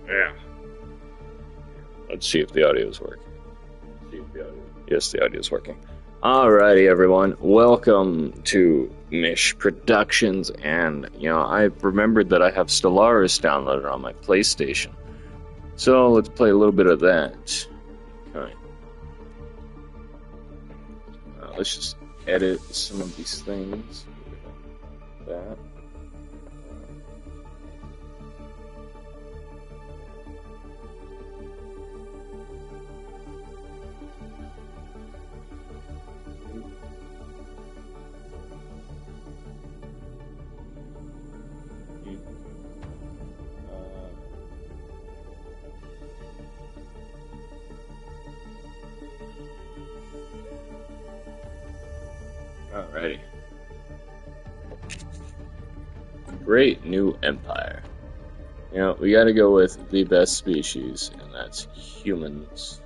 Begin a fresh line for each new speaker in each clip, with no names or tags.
Yeah. Let's see if the audio is working. Yes, the audio is working. Alrighty, everyone. Welcome to Mish Productions, and I remembered that I have Stellaris downloaded on my PlayStation, so let's play a little bit of that. Okay. Let's just edit some of these things. That. Alrighty. Great new empire. We gotta go with the best species, and that's humans.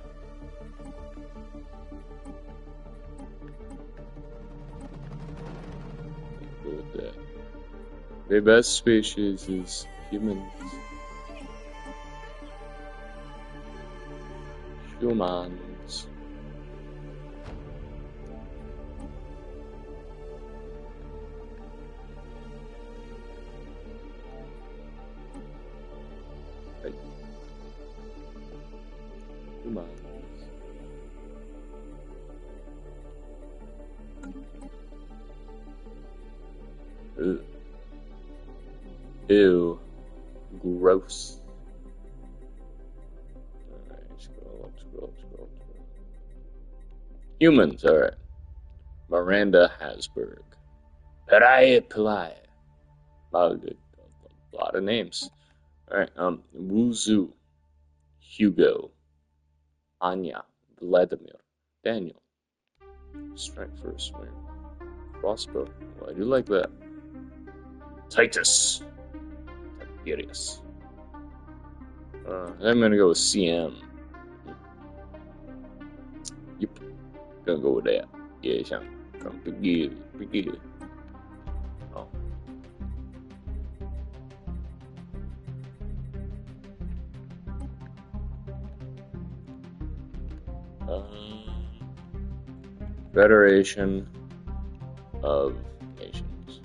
Go with that. The best species is humans. Humans. Ew. Gross. Alright, scroll. Humans, alright. Miranda Hasberg. Pariah Pariah. A lot of names. Alright, Wuzu. Hugo. Anya. Vladimir. Daniel. Strength for a swing. Crossbow. Well, I do like that. Titus. Tiberius. I'm gonna go with CM. Yep. Gonna go with that. Yeah, sounds pretty good. Oh. Federation of Nations.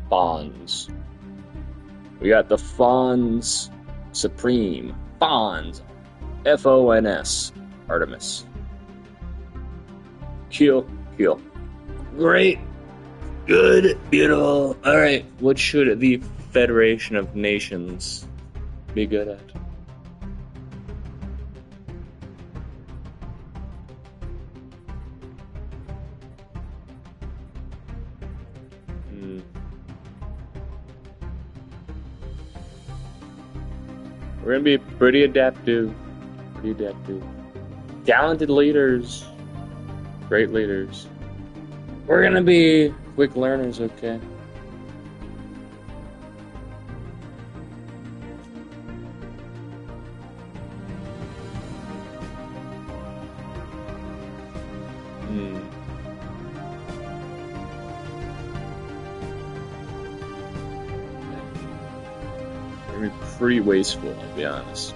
Fons. We got the Fons Supreme. Fons. Fons. Artemis. Kill. Great. Good. Beautiful. Alright, what should the Federation of Nations be good at? We're gonna be pretty adaptive. Talented leaders. Great leaders. We're gonna be quick learners, okay? Pretty wasteful, to be honest.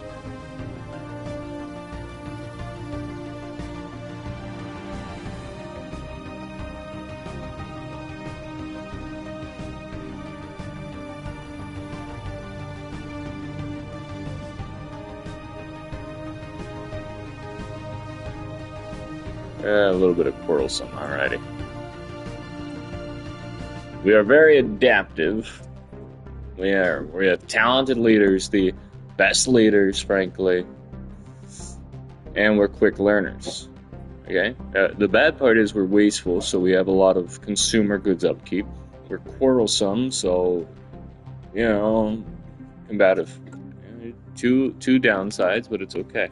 A little bit of quarrelsome, alrighty. We are very adaptive. We have talented leaders, the best leaders, frankly, and we're quick learners. Okay? The bad part is we're wasteful, so we have a lot of consumer goods upkeep. We're quarrelsome, so, combative. Two downsides, but it's okay.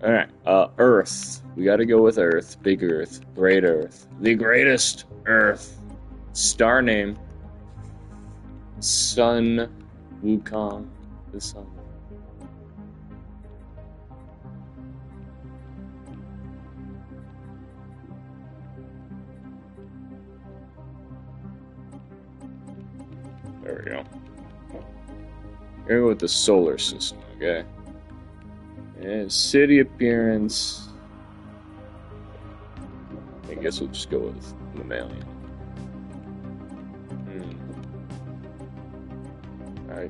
Alright, Earth. We gotta go with Earth. Big Earth. Great Earth. The greatest Earth. Star name. Sun Wukong. The sun. we go. We're gonna go with the solar system, okay? And city appearance. I guess we'll just go with mammalian.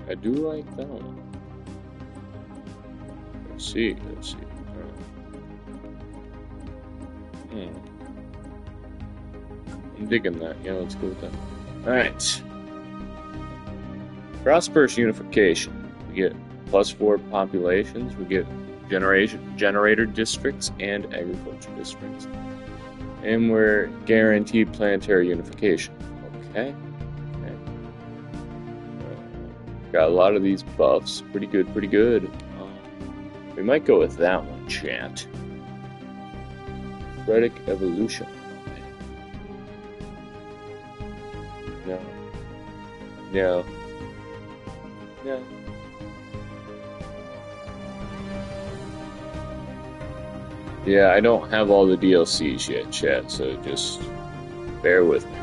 I do like that one. Let's see. I'm digging that. Yeah, let's go with that. Alright. Cross-burst unification. We get +4 populations. We get generator districts and agriculture districts. And we're guaranteed planetary unification. Okay. Got a lot of these buffs. Pretty good. We might go with that one, chat. Phoretic evolution. No. Yeah, I don't have all the DLCs yet, chat, so just bear with me.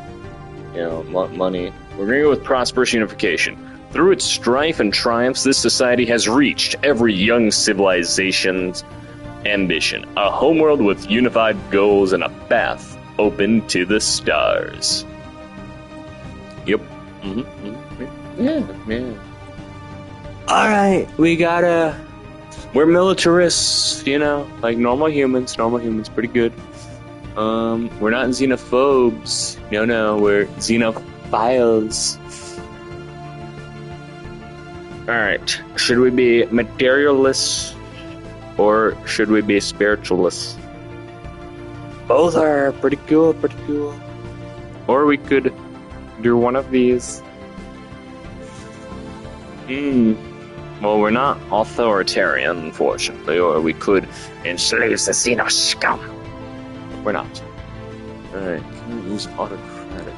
You know, money. We're gonna go with prosperous unification. Through its strife and triumphs, this society has reached every young civilization's ambition. A homeworld with unified goals and a path open to the stars. Yep. Yeah. Alright, we're militarists, you know, like normal humans, pretty good. We're not xenophobes. No, we're xenophiles. Alright, should we be materialists or should we be spiritualists? Both are pretty cool. Or we could do one of these. Well, we're not authoritarian, unfortunately, or we could enslave the Xeno scum. We're not. Alright, can we use autocratic?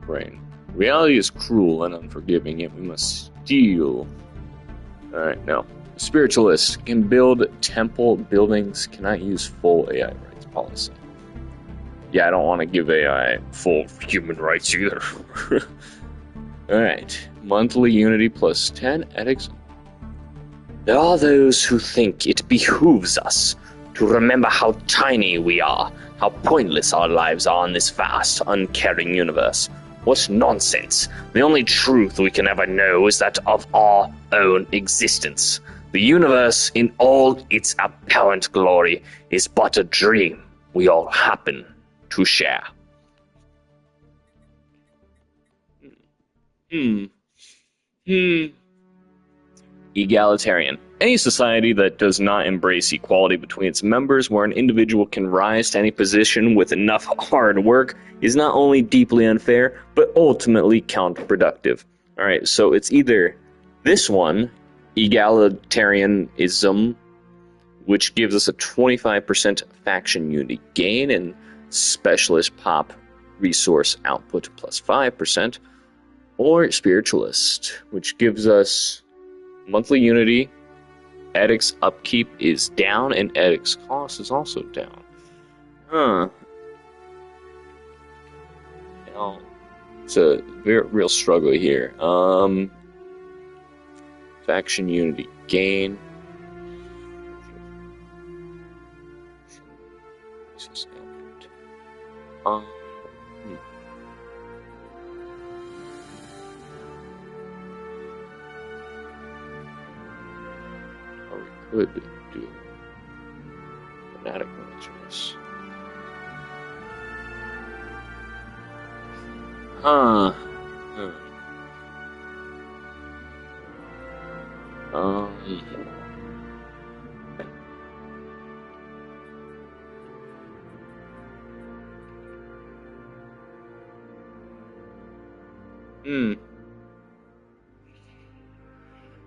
Brain. Reality is cruel and unforgiving, yet we must steal. Alright, no. Spiritualists can build temple buildings, cannot use full AI rights policy. Yeah, I don't want to give AI full human rights either. Alright. Monthly unity plus 10 ethics. There are those who think it behooves us to remember how tiny we are, how pointless our lives are in this vast, uncaring universe. What nonsense! The only truth we can ever know is that of our own existence. The universe, in all its apparent glory, is but a dream we all happen to share. Egalitarian. Any society that does not embrace equality between its members, where an individual can rise to any position with enough hard work, is not only deeply unfair, but ultimately counterproductive. Alright, so it's either this one, egalitarianism, which gives us a 25% faction unity gain and specialist pop resource output plus 5%, or spiritualist, which gives us monthly unity, edX upkeep is down, and edX cost is also down. Now, it's a real struggle here. Faction unity gain. Could do fanatic militaries.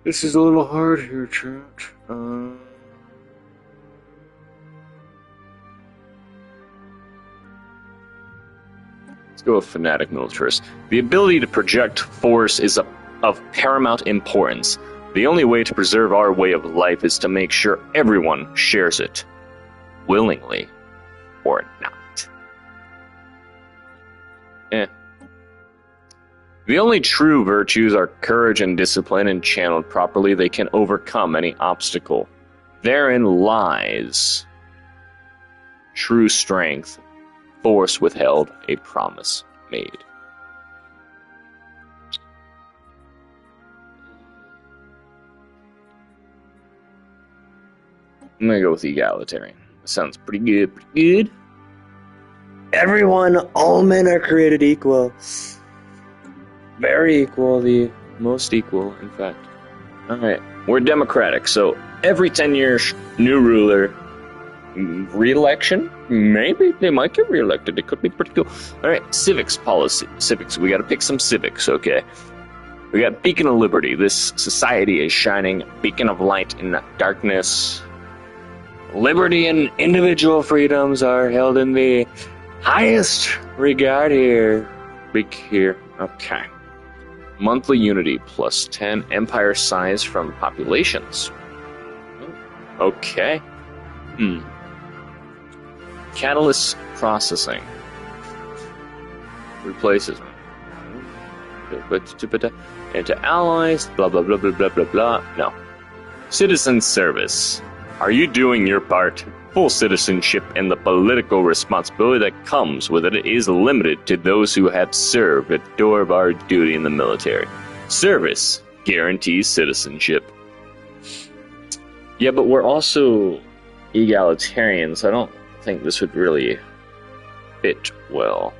This is a little hard here, chat. Let's go with fanatic militarist. The ability to project force is of paramount importance. The only way to preserve our way of life is to make sure everyone shares it, willingly or not. The only true virtues are courage and discipline, and channeled properly, they can overcome any obstacle. Therein lies true strength, force withheld, a promise made. I'm gonna go with egalitarian. Sounds pretty good, pretty good.
Everyone, all men are created equal.
Very equal, the most equal, in fact. Alright, we're democratic, so every 10 years, new ruler. Re-election? Maybe. They might get re-elected. It could be pretty cool. Alright, civics policy. Civics. We gotta pick some civics, okay? We got Beacon of Liberty. This society is shining. Beacon of light in the darkness. Liberty and individual freedoms are held in the highest regard here. Big here. Okay. Monthly unity plus 10. Empire size from populations. Okay. Catalyst processing. Replaces. Into allies. Blah, blah, blah, blah, blah, blah, blah. No. Citizen service. Are you doing your part? Full citizenship and the political responsibility that comes with it is limited to those who have served a door of our duty in the military. Service guarantees citizenship. Yeah, but we're also egalitarians. I don't think this would really fit well.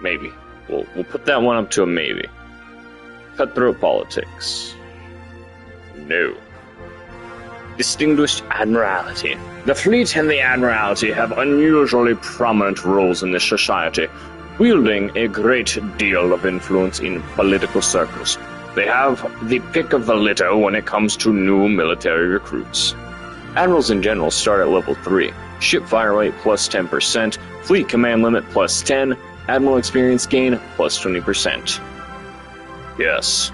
Maybe. We'll put that one up to a maybe. Cutthroat politics. No. Distinguished Admiralty. The fleet and the Admiralty have unusually prominent roles in this society, wielding a great deal of influence in political circles. They have the pick of the litter when it comes to new military recruits. Admirals in general start at level 3. Ship fire rate plus 10%, fleet command limit plus 10, Admiral experience gain plus 20%. Yes.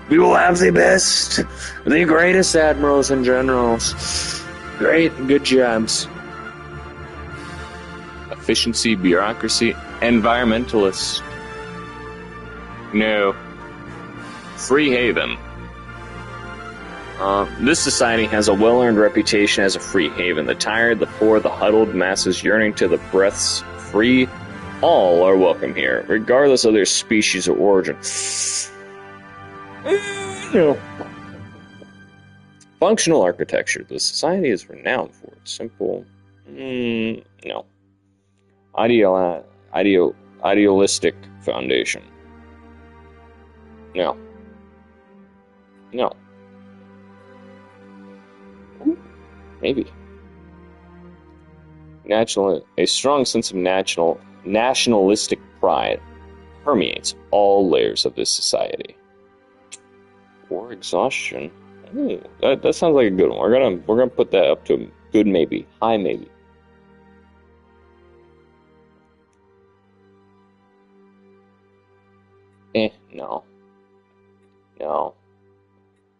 We will have the best, the greatest admirals and generals. Great, good jobs. Efficiency, bureaucracy, environmentalists. No. Free haven. This society has a well-earned reputation as a free haven. The tired, the poor, the huddled masses yearning to the breaths free, all are welcome here, regardless of their species or origin. No. Functional architecture. The society is renowned for its simple... no. Idealistic foundation. No. No. Maybe. A strong sense of nationalistic pride permeates all layers of this society. Or exhaustion. Ooh, that sounds like a good one. We're gonna put that up to a good maybe, high maybe. No. No.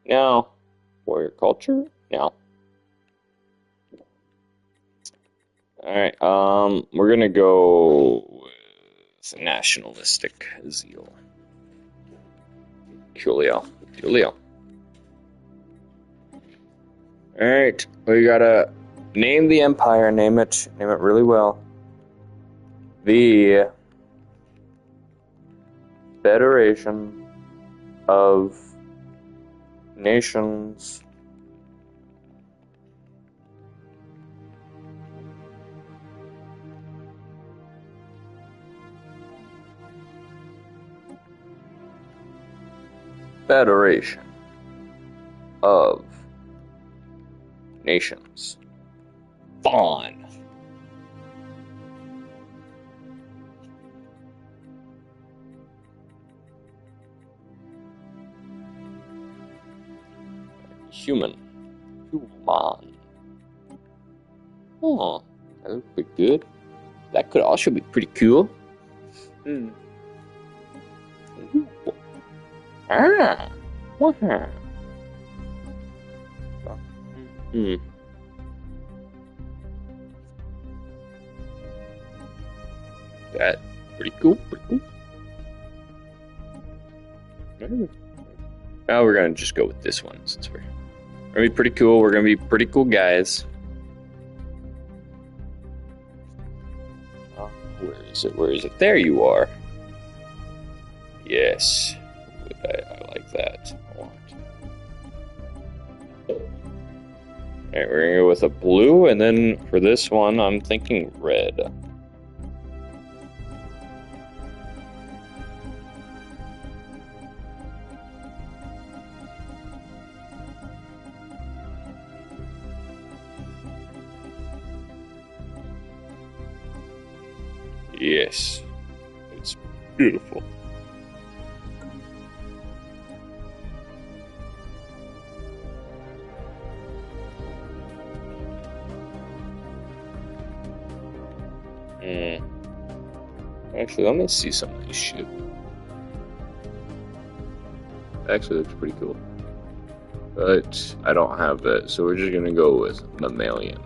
No. Warrior culture? No. Alright, we're gonna go with nationalistic zeal. Coolio. Alright, we gotta name the empire, name it really well. The Federation of Nations Federation of Nations. Fawn. Human. Oh, that looks pretty good. That could also be pretty cool. Mm. Ah. What? Hmm. That pretty cool. Pretty cool. Now we're gonna just go with this one since we're gonna be pretty cool. We're gonna be pretty cool guys. Oh, where is it? Where is it? There you are. Yes, I like that a lot. Alright, we're gonna go with a blue, and then for this one, I'm thinking red. Yes, it's beautiful. Actually, let me see some of this shit. Actually, looks pretty cool. But I don't have that, so we're just gonna go with mammalian.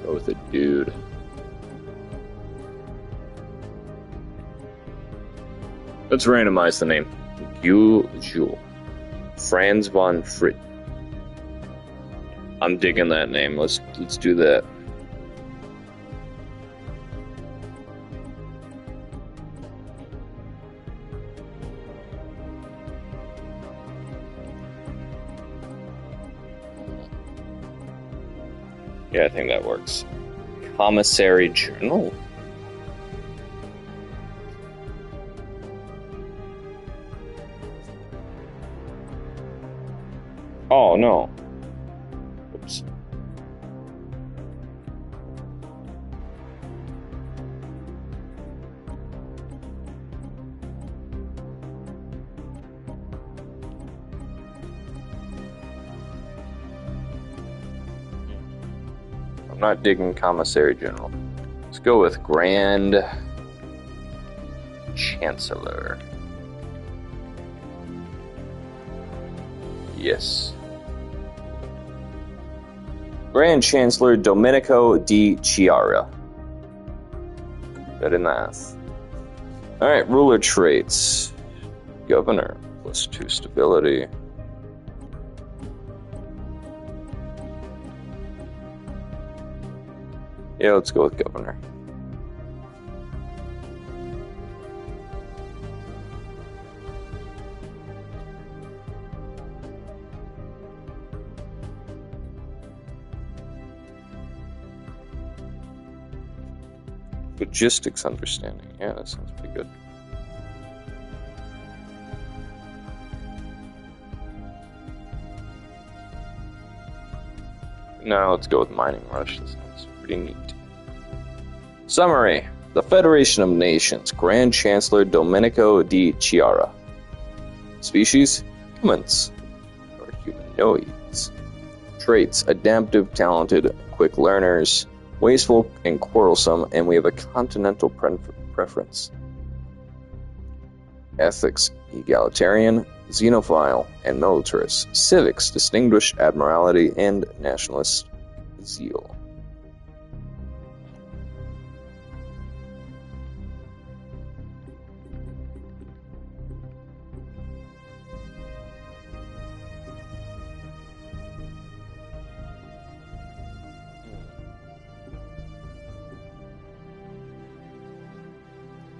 Go with a dude. Let's randomize the name. Jules. Franz von Frit. I'm digging that name. Let's do that. Yeah, I think that works. Commissary Journal. Oh no. Oops. I'm not digging Commissary General. Let's go with Grand Chancellor. Yes. Grand Chancellor Domenico di Chiara. Good enough. Alright, ruler traits. Governor, +2 stability. Yeah, let's go with governor. Logistics understanding. Yeah, that sounds pretty good. Now let's go with mining rush. This sounds pretty neat. Summary. The Federation of Nations. Grand Chancellor Domenico di Chiara. Species? Humans. Or humanoids. Traits: adaptive, talented, quick learners, wasteful and quarrelsome, and we have a continental preference. Ethics: egalitarian, xenophile, and militarist. Civics: distinguished admiralty and nationalist zeal.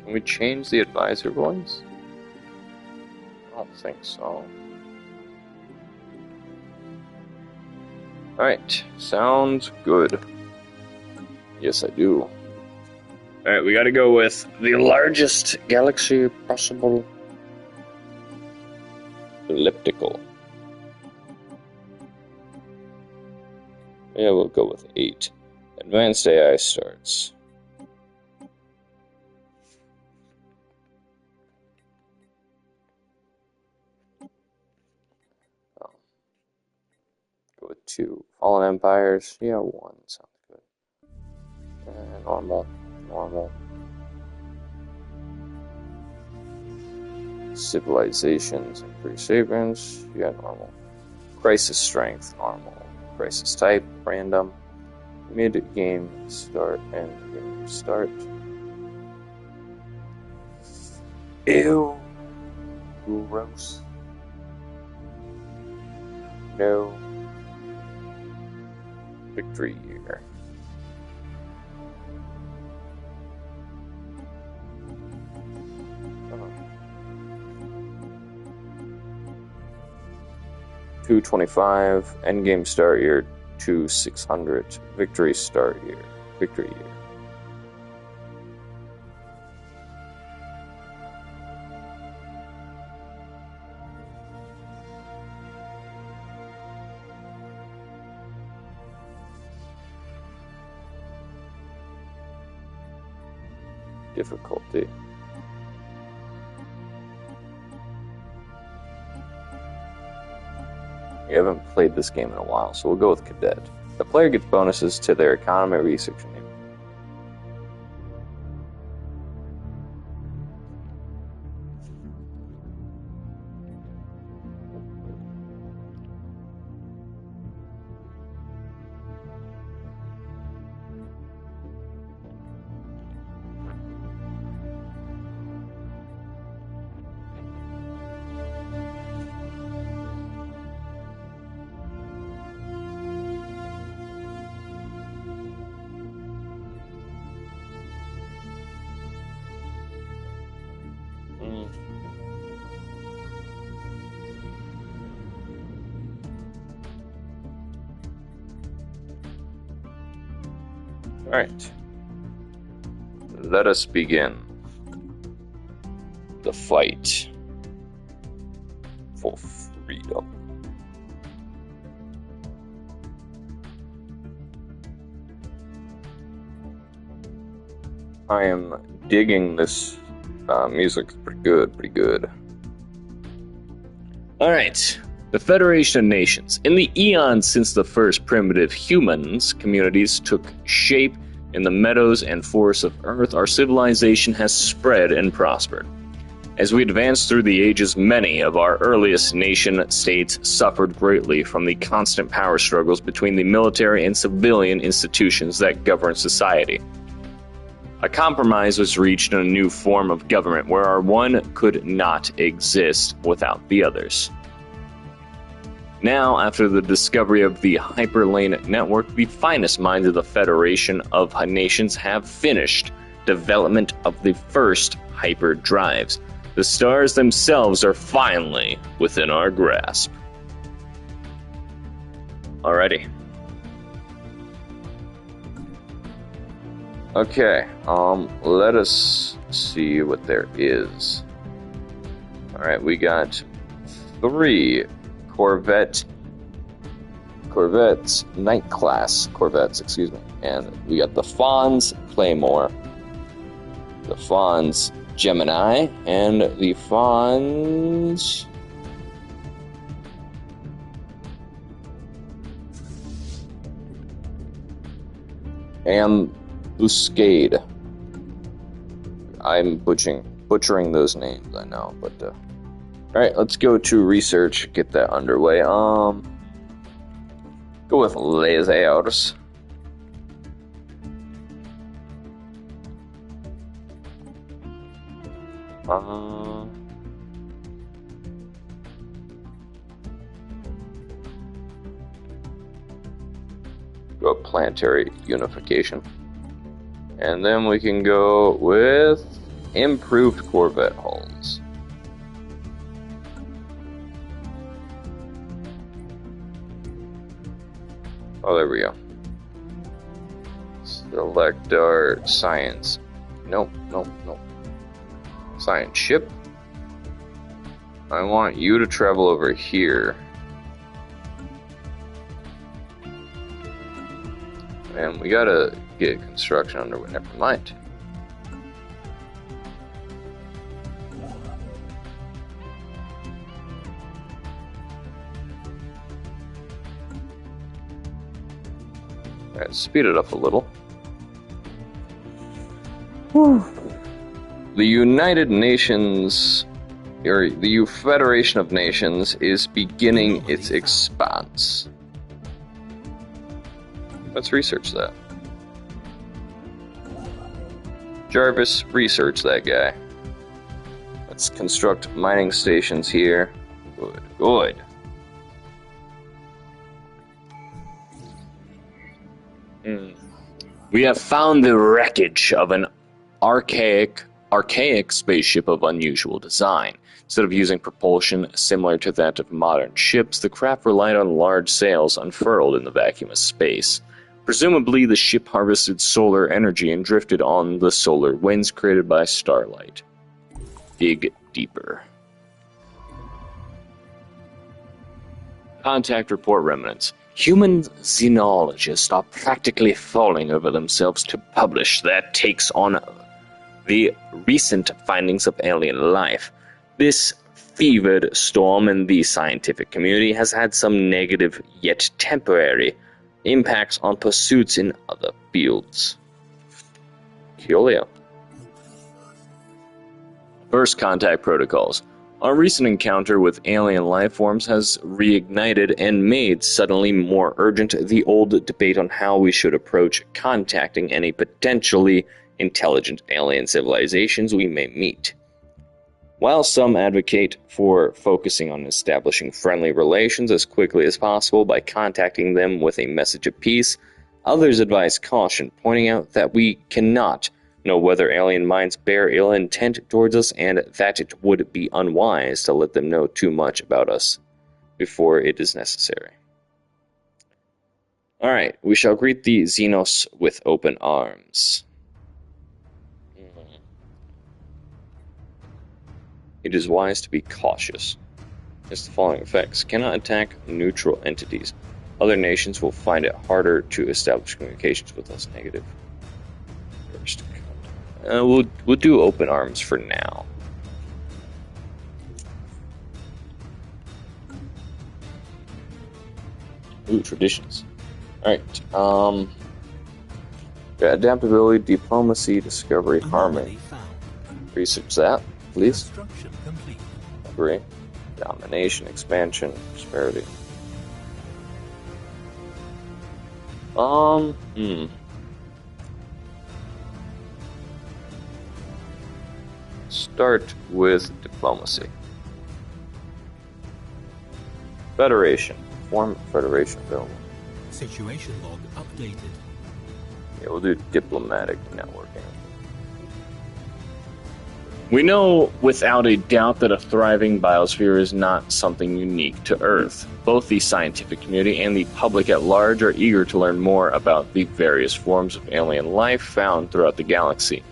Can we change the advisor voice? I don't think so. Alright, sounds good. Yes, I do. Alright, we gotta go with the largest galaxy possible. Elliptical. Yeah, we'll go with 8. Advanced AI starts. Go with 2. Fallen Empires. Yeah, 1 sounds good. Normal. Normal. Civilizations and Pre-Sapiens. Yeah, normal. Crisis Strength. Normal. Crisis Type. Random. Mid-game start and game start. Ew. Gross. No. Victory year. Oh. 225. Endgame start year 2600. Victory start year. Victory year. Difficulty. We haven't played this game in a while, so we'll go with Cadet. The player gets bonuses to their economy, research, and Alright. Let us begin the fight for freedom. I am digging this music. Pretty good. Alright. The Federation of Nations. In the eons since the first primitive humans communities took shape in the meadows and forests of Earth, our civilization has spread and prospered. As we advance through the ages, many of our earliest nation-states suffered greatly from the constant power struggles between the military and civilian institutions that govern society. A compromise was reached in a new form of government where our one could not exist without the others. Now, after the discovery of the Hyperlane network, the finest minds of the Federation of Nations have finished development of the first hyperdrives. The stars themselves are finally within our grasp. Alrighty. Okay, let us see what there is. Alright, we got 3 Corvettes, night class Corvettes, excuse me. And we got the Fawns Claymore, the Fawns Gemini, and the Fawns Ambuscade. I'm butchering those names, I know, but alright, let's go to research, get that underway. Go with lasers. Go planetary unification. And then we can go with improved Corvette hulls. Oh, there we go. Select our science. Nope. Science ship. I want you to travel over here. And we gotta get construction underway. Never mind. Alright, speed it up a little. Whew. The United Nations, or the Federation of Nations, is beginning its expanse. Let's research that. Jarvis, research that guy. Let's construct mining stations here. Good, good. We have found the wreckage of an archaic spaceship of unusual design. Instead of using propulsion similar to that of modern ships, the craft relied on large sails unfurled in the vacuum of space. Presumably, the ship harvested solar energy and drifted on the solar winds created by starlight. Dig deeper. Contact report remnants. Human xenologists are practically falling over themselves to publish their takes on the recent findings of alien life. This fevered storm in the scientific community has had some negative yet temporary impacts on pursuits in other fields. Coolio. First contact protocols. Our recent encounter with alien life forms has reignited and made suddenly more urgent the old debate on how we should approach contacting any potentially intelligent alien civilizations we may meet. While some advocate for focusing on establishing friendly relations as quickly as possible by contacting them with a message of peace, others advise caution, pointing out that we cannot know whether alien minds bear ill intent towards us and that it would be unwise to let them know too much about us before it is necessary. Alright, we shall greet the Xenos with open arms. It is wise to be cautious. It's the following effects. Cannot attack neutral entities. Other nations will find it harder to establish communications with us. Negative. First. We'll do open arms for now. Ooh, traditions. Alright, got adaptability, diplomacy, discovery, harmony. Research that, please. Agree. Domination, expansion, prosperity. Start with diplomacy. Federation. Form Federation available.
Situation log updated.
Yeah, we'll do diplomatic networking. We know without a doubt that a thriving biosphere is not something unique to Earth. Both the scientific community and the public at large are eager to learn more about the various forms of alien life found throughout the galaxy.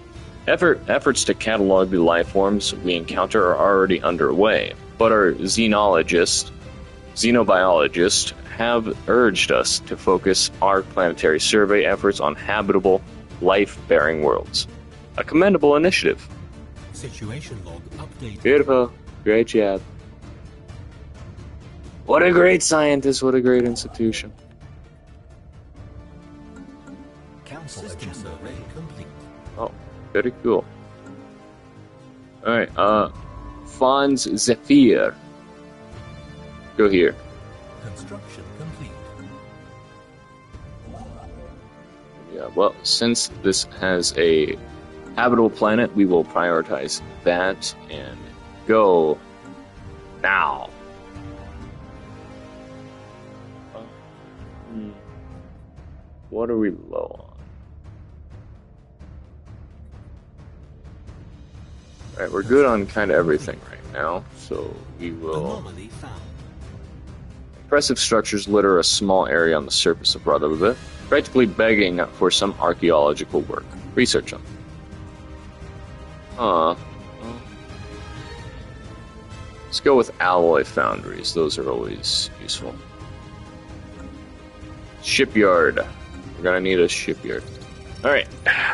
Efforts to catalog the life forms we encounter are already underway, but our xenobiologists have urged us to focus our planetary survey efforts on habitable, life-bearing worlds. A commendable initiative.
Situation log updated.
Beautiful. Great job. What a great scientist, what a great institution.
System survey complete.
Oh, very cool. Alright, Fons Zephyr. Go here.
Construction complete.
Yeah, well, since this has a habitable planet, we will prioritize that and go now. What are we low on? Alright, we're good on kind of everything right now, so we will...
Anomaly found.
Impressive structures litter a small area on the surface of Brotherhood, practically begging for some archaeological work. Research them. Let's go with alloy foundries. Those are always useful. Shipyard. We're gonna need a shipyard. Alright.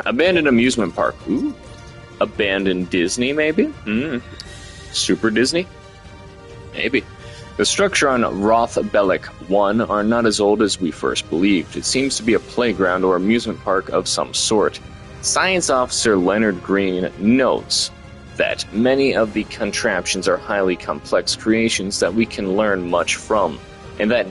Abandoned amusement park. Ooh. Abandoned Disney, maybe? Super Disney? Maybe. The structure on Rothbellic 1 are not as old as we first believed. It seems to be a playground or amusement park of some sort. Science Officer Leonard Green notes that many of the contraptions are highly complex creations that we can learn much from, and that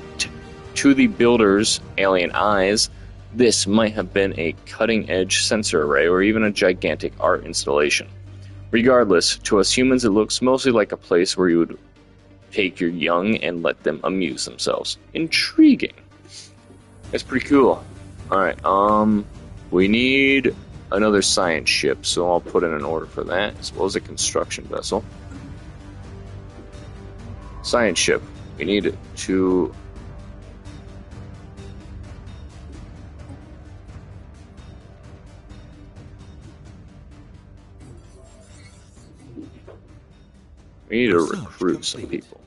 to the builder's alien eyes, this might have been a cutting-edge sensor array or even a gigantic art installation. Regardless, to us humans it looks mostly like a place where you would take your young and let them amuse themselves. Intriguing. That's pretty cool. Alright, we need another science ship, so I'll put in an order for that, as well as a construction vessel. Science ship. We need to... We need to recruit some people.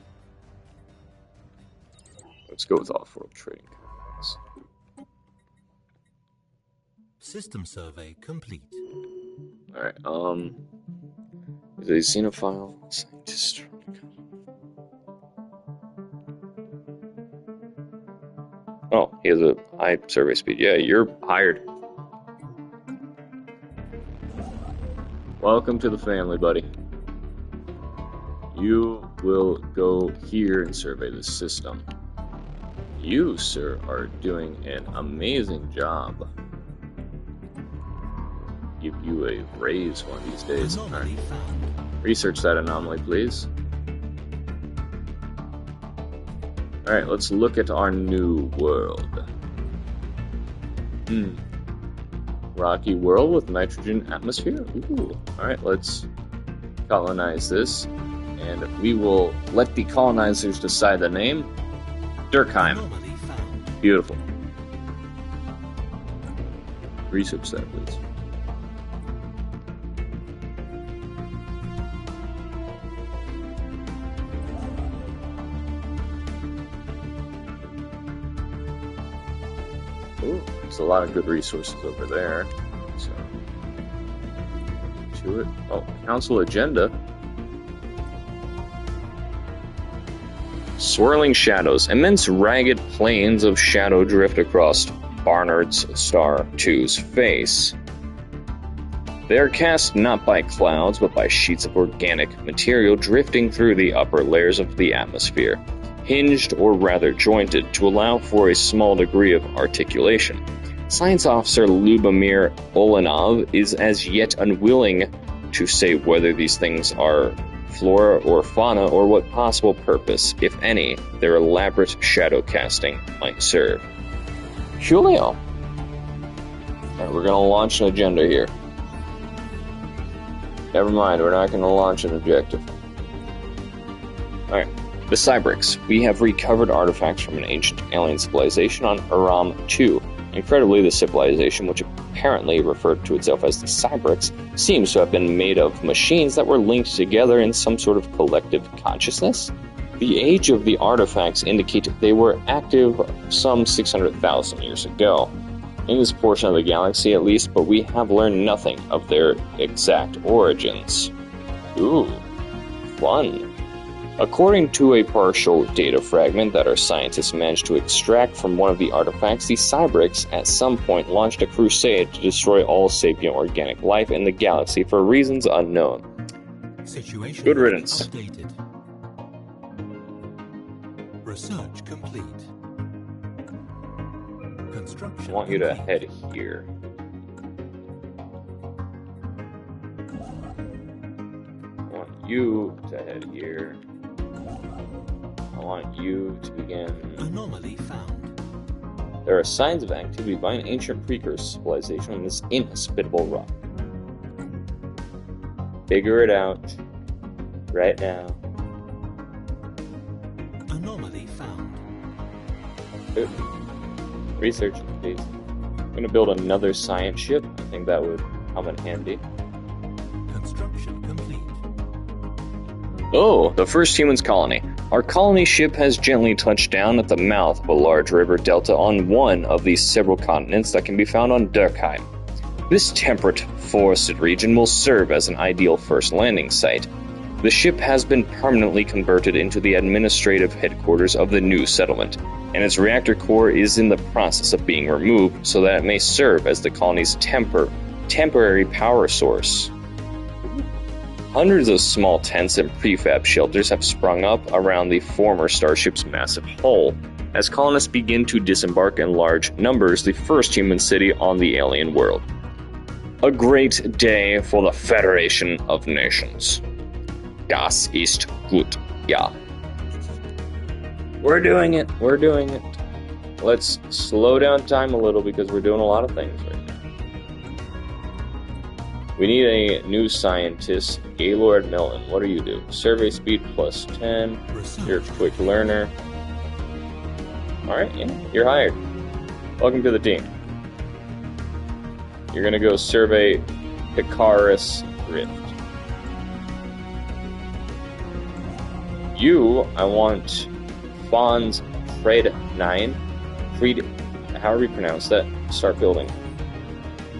Let's go with off-world trading companies.
System survey complete.
Alright, is a xenophile scientist. Oh, he has a high survey speed. Yeah, you're hired. Welcome to the family, buddy. You will go here and survey the system. You, sir, are doing an amazing job. Give you a raise one of these days. Right. Research that anomaly, please. Alright, let's look at our new world. Rocky world with nitrogen atmosphere? Ooh. Alright, let's colonize this. And we will let the colonizers decide the name. Durkheim. Beautiful. Research that, please. Ooh, there's a lot of good resources over there. So, to it. Oh, council agenda. Swirling shadows. Immense ragged planes of shadow drift across Barnard's Star 2's face. They are cast not by clouds, but by sheets of organic material drifting through the upper layers of the atmosphere, hinged or rather jointed to allow for a small degree of articulation. Science Officer Lubomir Olenov is as yet unwilling to say whether these things are flora or fauna, or what possible purpose, if any, their elaborate shadow casting might serve. Julio. Alright, we're gonna launch an agenda here. Never mind, we're not gonna launch an objective. Alright, the Cybrix. We have recovered artifacts from an ancient alien civilization on Aram 2. Incredibly, the civilization, which apparently referred to itself as the Cybrix, seems to have been made of machines that were linked together in some sort of collective consciousness. The age of the artifacts indicates they were active some 600,000 years ago, in this portion of the galaxy at least, but we have learned nothing of their exact origins. Ooh, fun. According to a partial data fragment that our scientists managed to extract from one of the artifacts, the Cybrix at some point launched a crusade to destroy all sapient organic life in the galaxy for reasons unknown.
Situation
Good riddance.
Updated. Research complete. Construction
I want you to
complete.
head here. I want you to head here. I want you to begin.
Anomaly found.
There are signs of activity by an ancient precursor civilization on this inhospitable rock. Figure it out right now.
Anomaly found.
Ooh. Research, please. I'm going to build another science ship. I think that would come in handy.
Construction complete.
Oh, the first humans colony. Our colony ship has gently touched down at the mouth of a large river delta on one of the several continents that can be found on Durkheim. This temperate, forested region will serve as an ideal first landing site. The ship has been permanently converted into the administrative headquarters of the new settlement, and its reactor core is in the process of being removed so that it may serve as the colony's temporary power source. Hundreds of small tents and prefab shelters have sprung up around the former starship's massive hull, as colonists begin to disembark in large numbers the first human city on the alien world. A great day for the Federation of Nations. Das ist gut, ja. We're doing it. Let's slow down time a little because we're doing a lot of things right now. We need a new scientist, Gaylord Milton. What do you do? Survey speed plus 10. You're a quick learner. Alright, yeah, you're hired. Welcome to the team. You're gonna go survey Icarus Rift. I want Fonz Fred 9. Fred, however you pronounce that. Start building.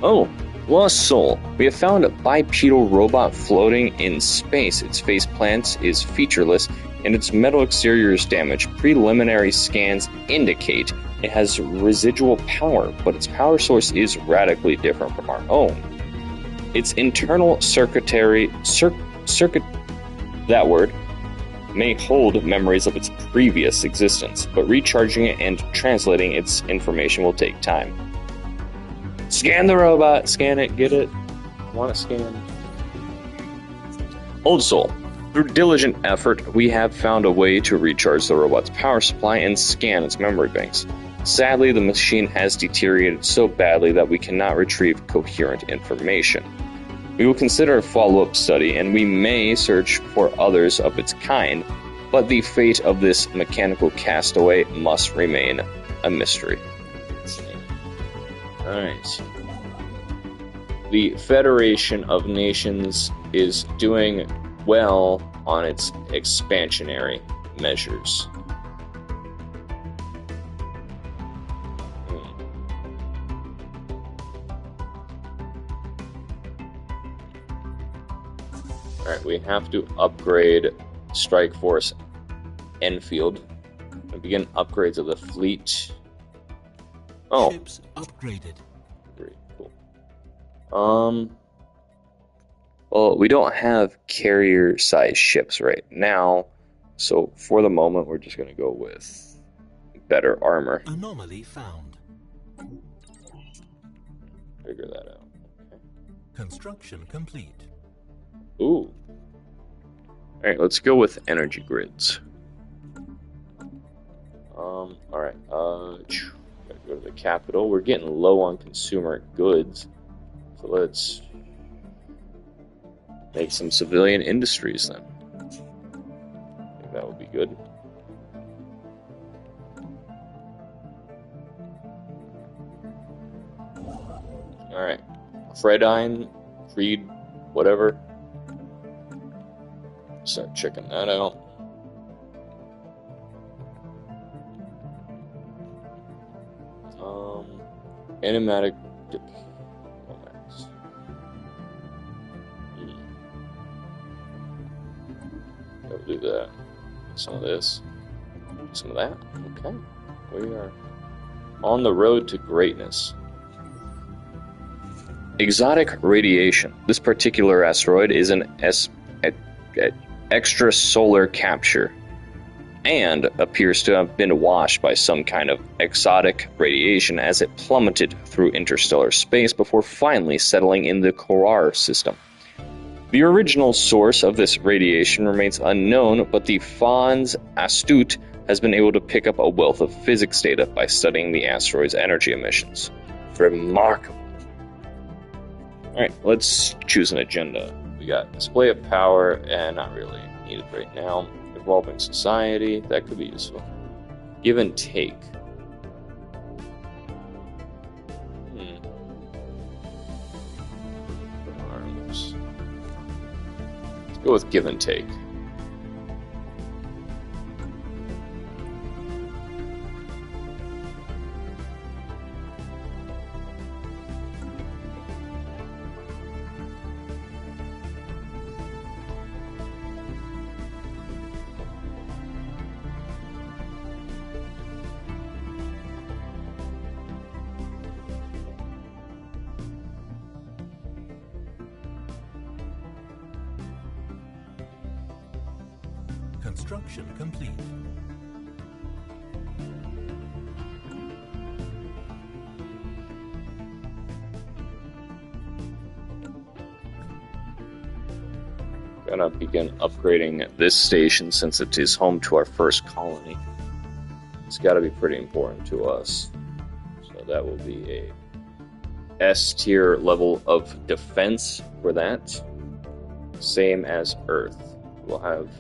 Oh, Lost Soul. We have found a bipedal robot floating in space. Its face plant is featureless, and its metal exterior is damaged. Preliminary scans indicate it has residual power, but its power source is radically different from our own. Its internal that word, may hold memories of its previous existence, but recharging it and translating its information will take time. Scan the robot, scan it, get it. Want to scan? Old Soul. Through diligent effort, we have found a way to recharge the robot's power supply and scan its memory banks. Sadly, the machine has deteriorated so badly that we cannot retrieve coherent information. We will consider a follow-up study, and we may search for others of its kind, but the fate of this mechanical castaway must remain a mystery. Alright. The Federation of Nations is doing well on its expansionary measures. Alright, we have to upgrade Strike Force Enfield and begin upgrades of the fleet. Oh.
Ships upgraded.
Great, cool. Well, we don't have carrier-sized ships right now, so for the moment, we're just going to go with better armor.
Anomaly found.
Figure that out. Okay.
Construction complete.
Ooh. Alright, let's go with energy grids. Alright, gotta go to the capital. We're getting low on consumer goods, so let's make some civilian industries then. I think that would be good. Alright, Creed, whatever. Start checking that out. Animatic diplomats. We'll do that. Some of this. Some of that. Okay. We are on the road to greatness. Exotic radiation. This particular asteroid is an extrasolar capture and appears to have been washed by some kind of exotic radiation as it plummeted through interstellar space before finally settling in the Korar system. The original source of this radiation remains unknown, but the Fonz Astute has been able to pick up a wealth of physics data by studying the asteroid's energy emissions. Remarkable. Alright, let's choose an agenda. We got display of power, and not really needed right now. Evolving society, that could be useful. Give and take. Arms. Let's go with give and take.
Construction complete.
Gonna begin upgrading this station since it is home to our first colony. It's got to be pretty important to us. So that will be a S tier level of defense for that. Same as Earth. We'll have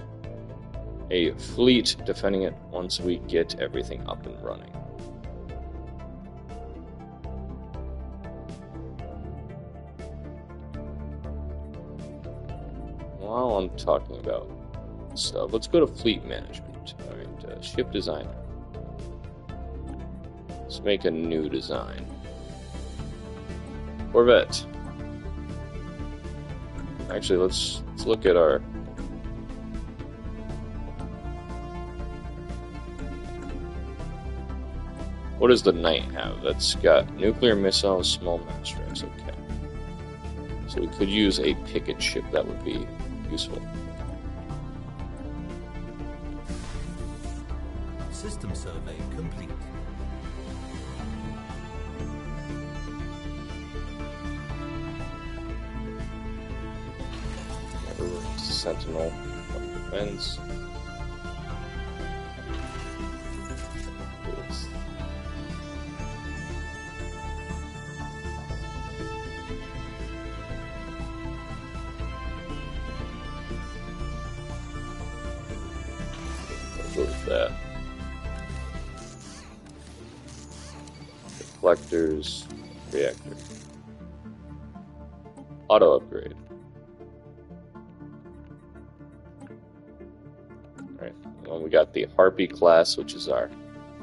a fleet defending it once we get everything up and running. While I'm talking about stuff, let's go to fleet management. Alright, ship design. Let's make a new design. Corvette. Actually, let's look at our... What does the Knight have? That's got nuclear missiles, small mass strikes. Okay. So we could use a picket ship. That would be useful.
System survey complete.
Sentinel defense. What is that? Deflectors, reactor. Auto upgrade. Alright, well, we got the Harpy class, which is our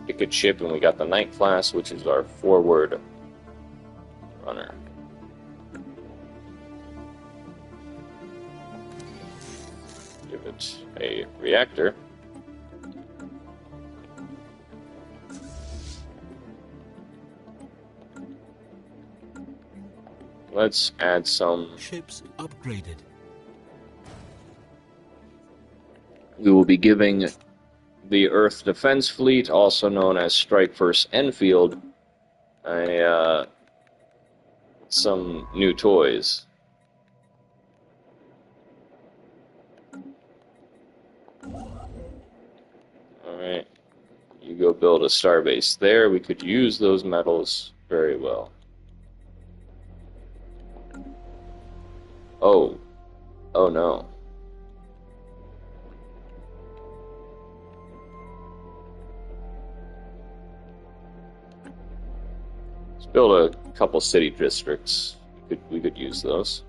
picket ship, and we got the Knight class, which is our forward runner. Give it a reactor. Let's add some...
Ships upgraded.
We will be giving the Earth Defense Fleet, also known as Strike First Enfield, some new toys. Alright, you go build a starbase there. We could use those metals very well. Oh no. Let's build a couple city districts. We could use those.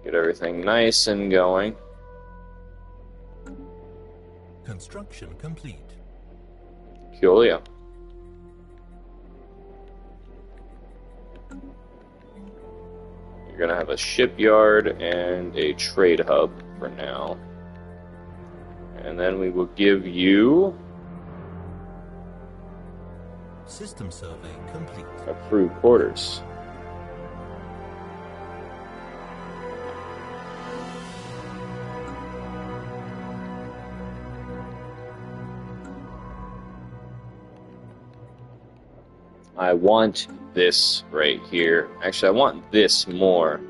Get everything nice and going.
Construction complete.
Coolio. You're gonna have a shipyard and a trade hub for now. And then we will give you
System survey complete.
a crew quarters. I want this right here. Actually, I want this more.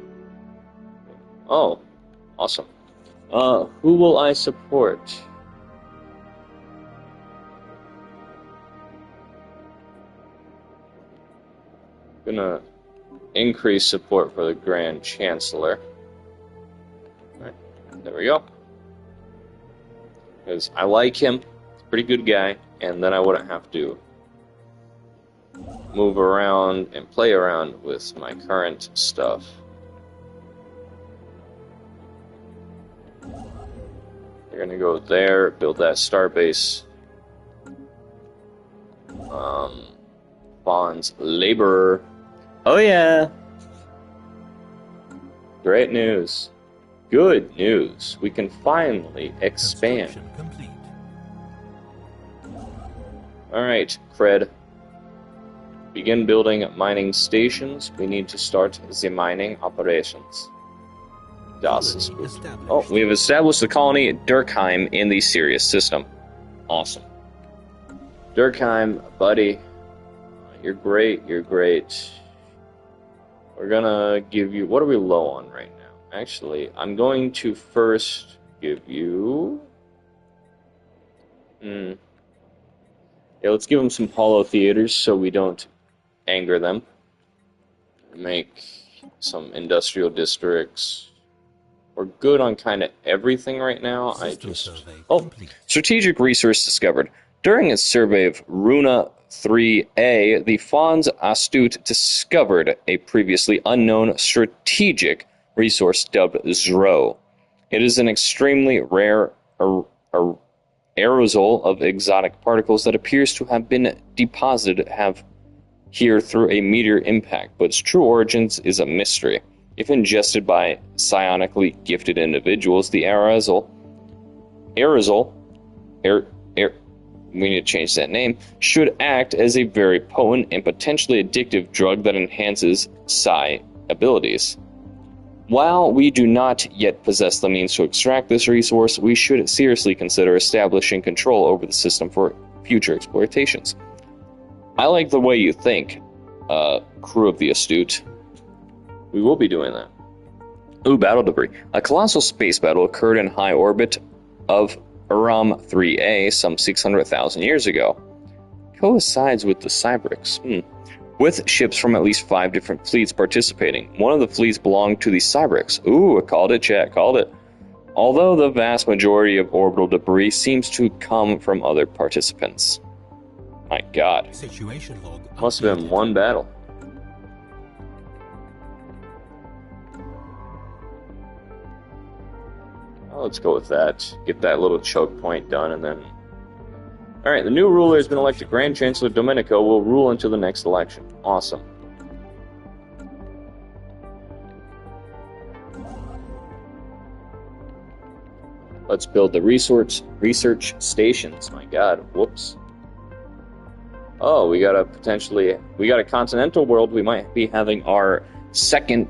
Oh, awesome. Who will I support? Gonna increase support for the Grand Chancellor. Alright, there we go. Because I like him. He's a pretty good guy. And then I wouldn't have to move around and play around with my current stuff. We're gonna go there, build that starbase. Bond's laborer. Oh yeah! Great news. Good news. We can finally expand.
Construction complete.
Alright, Cred. Begin building mining stations. We need to start the mining operations. Das.
Colony established.
Oh, we have established the colony at Durkheim in the Sirius system. Awesome. Durkheim, buddy. You're great, you're great. We're gonna give you... What are we low on right now? Actually, I'm going to first give you... Yeah, let's give them some hollow theaters so we don't anger them. Make some industrial districts. We're good on kind of everything right now.
System survey
Oh,
complete.
strategic resource discovered. During its survey of Runa 3A, the Fons Astute discovered a previously unknown strategic resource dubbed Zro. It is an extremely rare aerosol of exotic particles that appears to have been deposited here through a meteor impact, but its true origins is a mystery. If ingested by psionically gifted individuals, the we need to change that name, should act as a very potent and potentially addictive drug that enhances psi abilities. While we do not yet possess the means to extract this resource, we should seriously consider establishing control over the system for future exploitations. I like the way you think, crew of the Astute. We will be doing that. Ooh, battle debris. A colossal space battle occurred in high orbit of Aram 3A some 600,000 years ago. Coincides with the Cybrix. With ships from at least 5 different fleets participating. One of the fleets belonged to the Cybrix. Ooh, I called it, chat, called it. Although the vast majority of orbital debris seems to come from other participants. My god.
Situation log
Must have been one battle. Well, let's go with that. Get that little choke point done, and then... Alright, the new ruler has been elected. Grand Chancellor Domenico will rule until the next election. Awesome. Let's build the research stations. My god, whoops. Oh, we got a continental world. We might be having our second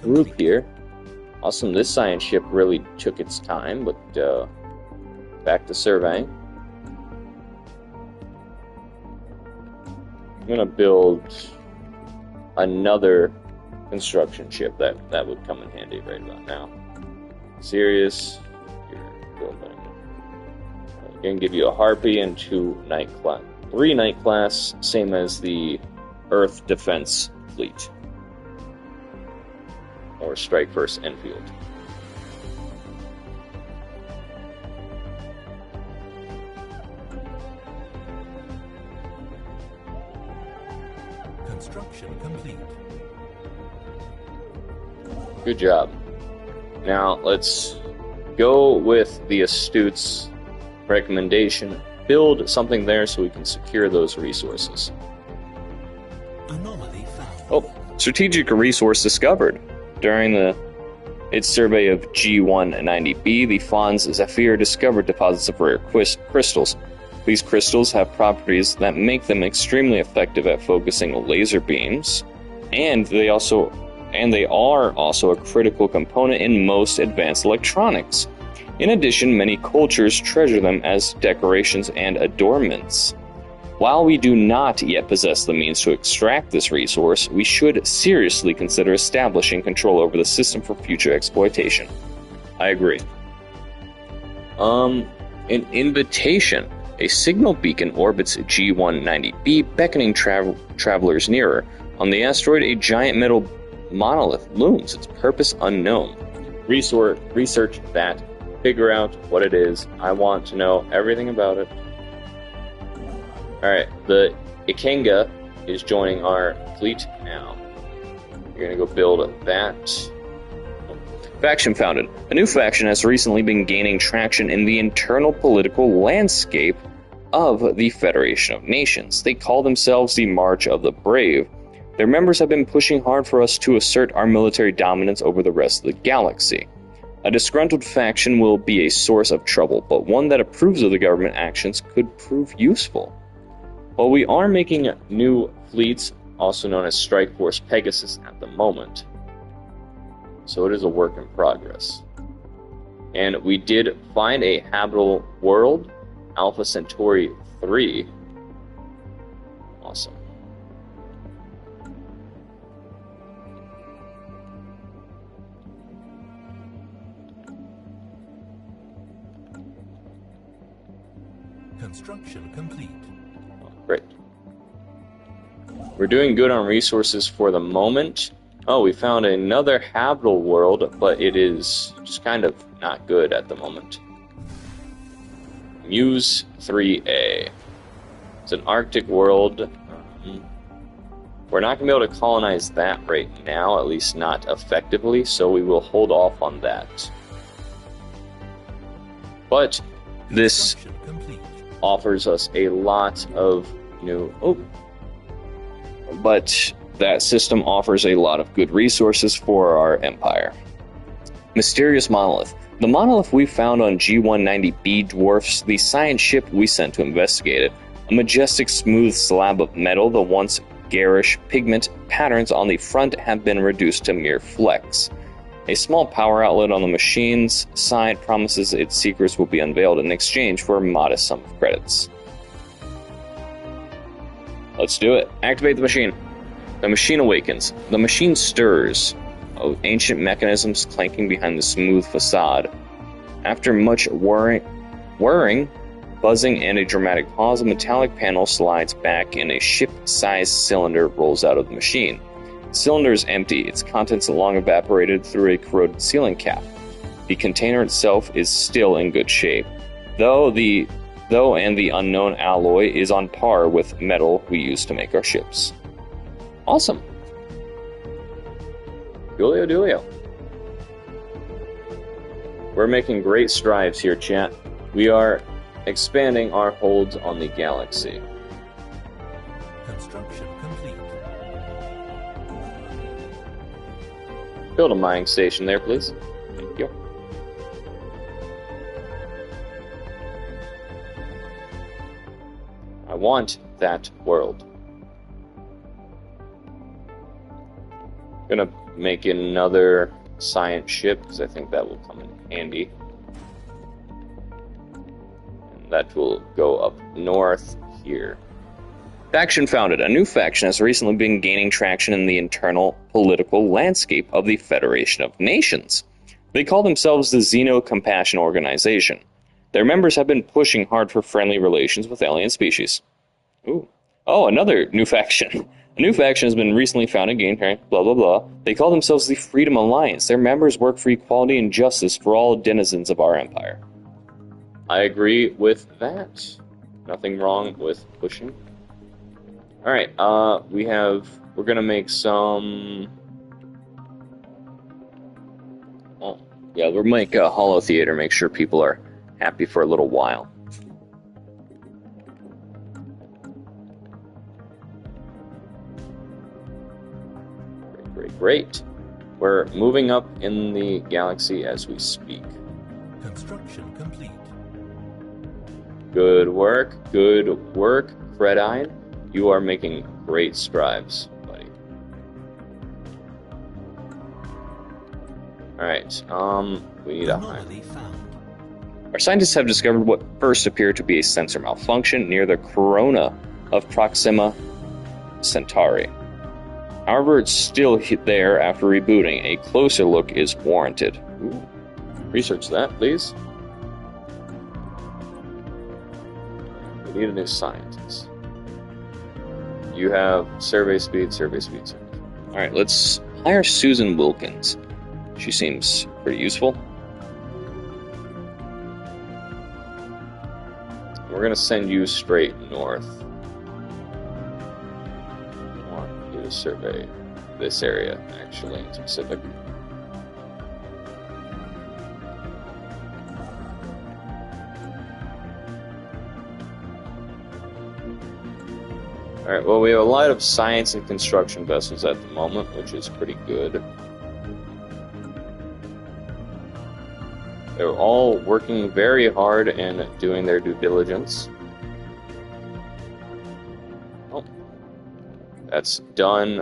group here. Awesome, this science ship really took its time, but back to surveying. I'm gonna build another construction ship that would come in handy right about now. Sirius, you're building. I'm gonna give you a Harpy and 2 Night Class, 3 Night Class, same as the Earth Defense Fleet. Or Strike First Enfield.
Construction complete.
Good job. Now let's go with the Astute's recommendation. Build something there so we can secure those resources.
Anomaly found.
Oh, strategic resource discovered. During its survey of G190b, the Fons Zephyr discovered deposits of rare crystals. These crystals have properties that make them extremely effective at focusing laser beams, and they are also a critical component in most advanced electronics. In addition, many cultures treasure them as decorations and adornments. While we do not yet possess the means to extract this resource, we should seriously consider establishing control over the system for future exploitation. I agree. An invitation. A signal beacon orbits G190b, beckoning travelers nearer. On the asteroid, a giant metal monolith looms, its purpose unknown. Research that. Figure out what it is. I want to know everything about it. Alright, the Ikenga is joining our fleet now. We're gonna go build that. Faction founded. A new faction has recently been gaining traction in the internal political landscape of the Federation of Nations. They call themselves the March of the Brave. Their members have been pushing hard for us to assert our military dominance over the rest of the galaxy. A disgruntled faction will be a source of trouble, but one that approves of the government actions could prove useful. While we are making new fleets, also known as Strike Force Pegasus at the moment, So it is a work in progress. And we did find a habitable world, Alpha Centauri 3. Awesome.
Construction complete.
Oh, great. We're doing good on resources for the moment. Oh, we found another habitable world, but it is just kind of not good at the moment. Muse 3A. It's an Arctic world. We're not going to be able to colonize that right now, at least not effectively, so we will hold off on that. But this offers us a lot of new... Oh! But that system offers a lot of good resources for our empire. Mysterious monolith. The monolith we found on G190b dwarfs the science ship we sent to investigate it. A majestic smooth slab of metal, the once garish pigment patterns on the front have been reduced to mere flecks. A small power outlet on the machine's side promises its secrets will be unveiled in exchange for a modest sum of credits. Let's do it. Activate the machine. The machine awakens. The machine stirs. Ancient mechanisms clanking behind the smooth facade. After much whirring, buzzing, and a dramatic pause, a metallic panel slides back and a ship-sized cylinder rolls out of the machine. The cylinder is empty, its contents long evaporated through a corroded sealing cap. The container itself is still in good shape, though the unknown alloy is on par with metal we use to make our ships. Awesome. Julio Dulio. We're making great strides here, chat. We are expanding our holds on the galaxy.
Construction complete.
Build a mining station there, please. Thank you. I want that world. Gonna make another science ship because I think that will come in handy. And that will go up north here. Faction founded. A new faction has recently been gaining traction in the internal political landscape of the Federation of Nations. They call themselves the Xeno Compassion Organization. Their members have been pushing hard for friendly relations with alien species. Ooh. Oh, another new faction. A new faction has been recently founded, gained blah blah blah. They call themselves the Freedom Alliance. Their members work for equality and justice for all denizens of our empire. I agree with that. Nothing wrong with pushing. Alright, we're gonna make some... Oh, yeah, we'll make a holo theater, make sure people are happy for a little while. Great. We're moving up in the galaxy as we speak.
Construction complete.
Good work, Fredine. You are making great strides, buddy. Alright, we need a
Anomaly found.
Our scientists have discovered what first appeared to be a sensor malfunction near the corona of Proxima Centauri. However, it's still there after rebooting. A closer look is warranted. Ooh. Research that, please. We need a new scientist. You have survey speed. Alright, let's hire Susan Wilkins. She seems pretty useful. We're going to send you straight north. I want you to survey this area, actually, in specific. Alright, well, we have a lot of science and construction vessels at the moment, which is pretty good. They're all working very hard and doing their due diligence. Oh, that's done.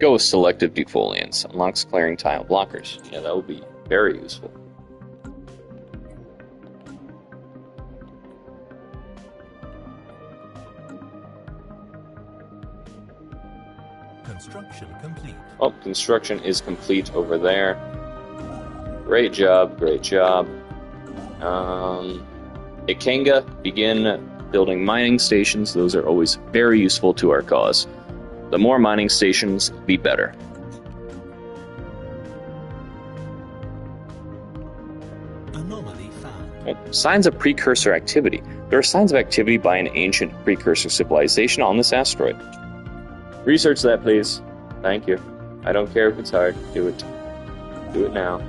Go with selective defoliants. Unlocks clearing tile blockers. Yeah, that would be very useful.
Construction complete.
Oh, construction is complete over there. Great job, great job. Ikenga, begin building mining stations. Those are always very useful to our cause. The more mining stations, the better.
Anomaly found.
Oh, signs of precursor activity. There are signs of activity by an ancient precursor civilization on this asteroid. Research that, please. Thank you. I don't care if it's hard. Do it. Do it now.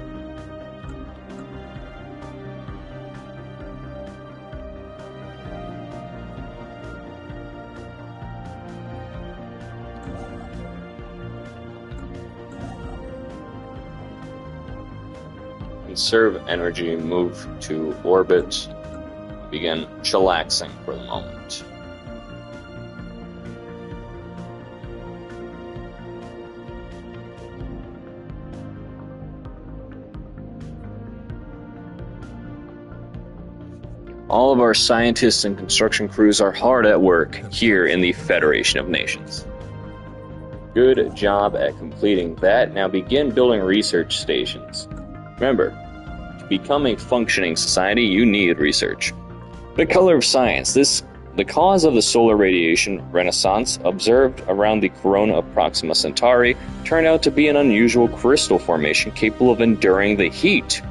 Conserve energy, move to orbit, begin chillaxing for the moment. All of our scientists and construction crews are hard at work here in the Federation of Nations. Good job at completing that. Now begin building research stations. Remember, to become a functioning society, you need research. The color of science. The cause of the solar radiation renaissance observed around the corona of Proxima Centauri turned out to be an unusual crystal formation capable of enduring the heat.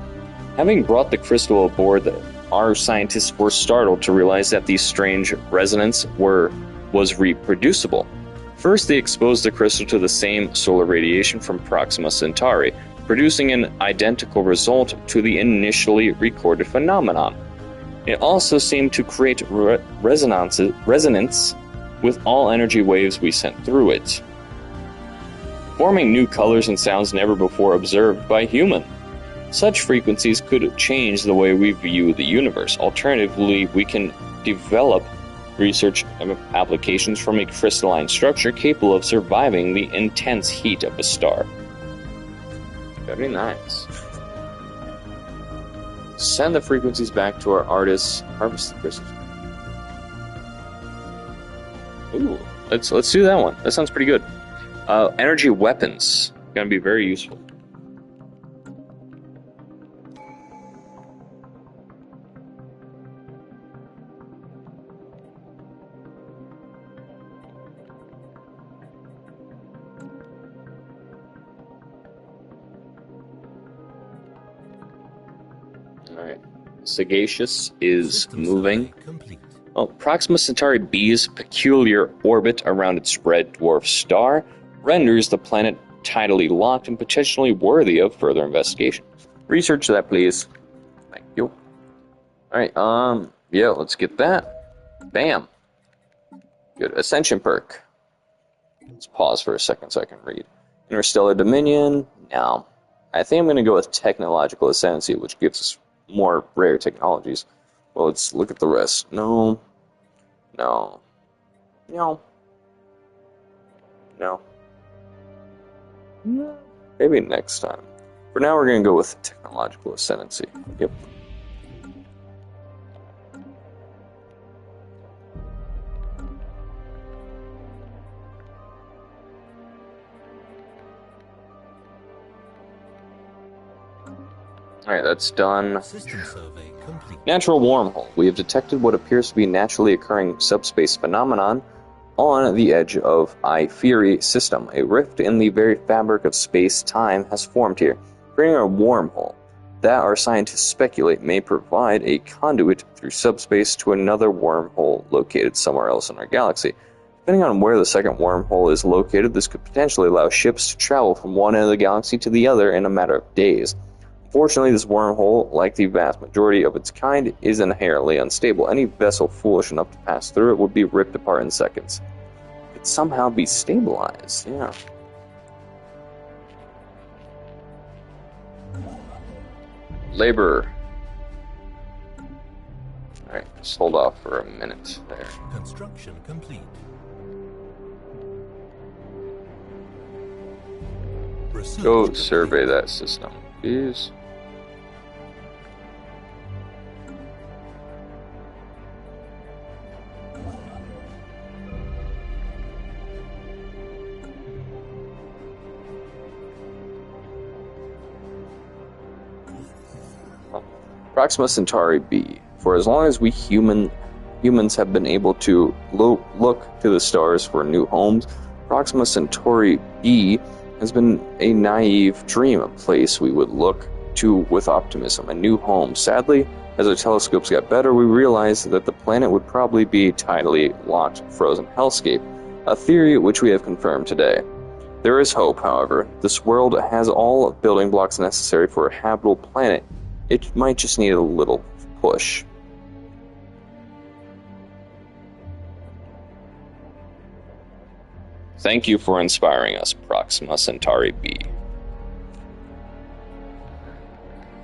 Having brought the crystal aboard, our scientists were startled to realize that these strange resonance was reproducible. First, they exposed the crystal to the same solar radiation from Proxima Centauri, producing an identical result to the initially recorded phenomenon. It also seemed to create resonance with all energy waves we sent through it, forming new colors and sounds never before observed by human. Such frequencies could change the way we view the universe. Alternatively, we can develop research applications from a crystalline structure capable of surviving the intense heat of a star. Very nice. Send the frequencies back to our artists. Harvest the crystals. Ooh, let's do that one. That sounds pretty good. Energy weapons. Gonna be very useful. Alright. Sagacious is
System
moving.
survey complete.
Oh, Proxima Centauri B's peculiar orbit around its red dwarf star renders the planet tidally locked and potentially worthy of further investigation. Research that, please. Thank you. Alright, yeah, let's get that. Bam. Good. Ascension perk. Let's pause for a second so I can read. Interstellar Dominion. No. I think I'm going to go with Technological Ascendancy, which gives us more rare technologies. Well, let's look at the rest. No. No. No. No. No. Maybe next time. For now, we're going to go with Technological Ascendancy. Yep. Alright, that's done.
System survey complete.
Natural wormhole. We have detected what appears to be naturally occurring subspace phenomenon on the edge of I-Fury system. A rift in the very fabric of space-time has formed here, creating a wormhole that our scientists speculate may provide a conduit through subspace to another wormhole located somewhere else in our galaxy. Depending on where the second wormhole is located, this could potentially allow ships to travel from one end of the galaxy to the other in a matter of days. Fortunately, this wormhole, like the vast majority of its kind, is inherently unstable. Any vessel foolish enough to pass through it would be ripped apart in seconds. It could somehow be stabilized, yeah. Laborer. Alright, just hold off for a minute there.
Construction complete. Research
Go
complete.
survey that system, please. Proxima Centauri B. For as long as we humans have been able to look to the stars for new homes, Proxima Centauri B has been a naive dream, a place we would look to with optimism, a new home. Sadly, as our telescopes got better, we realized that the planet would probably be a tidally locked, frozen hellscape, a theory which we have confirmed today. There is hope, however. This world has all building blocks necessary for a habitable planet. It might just need a little push. Thank you for inspiring us, Proxima Centauri B.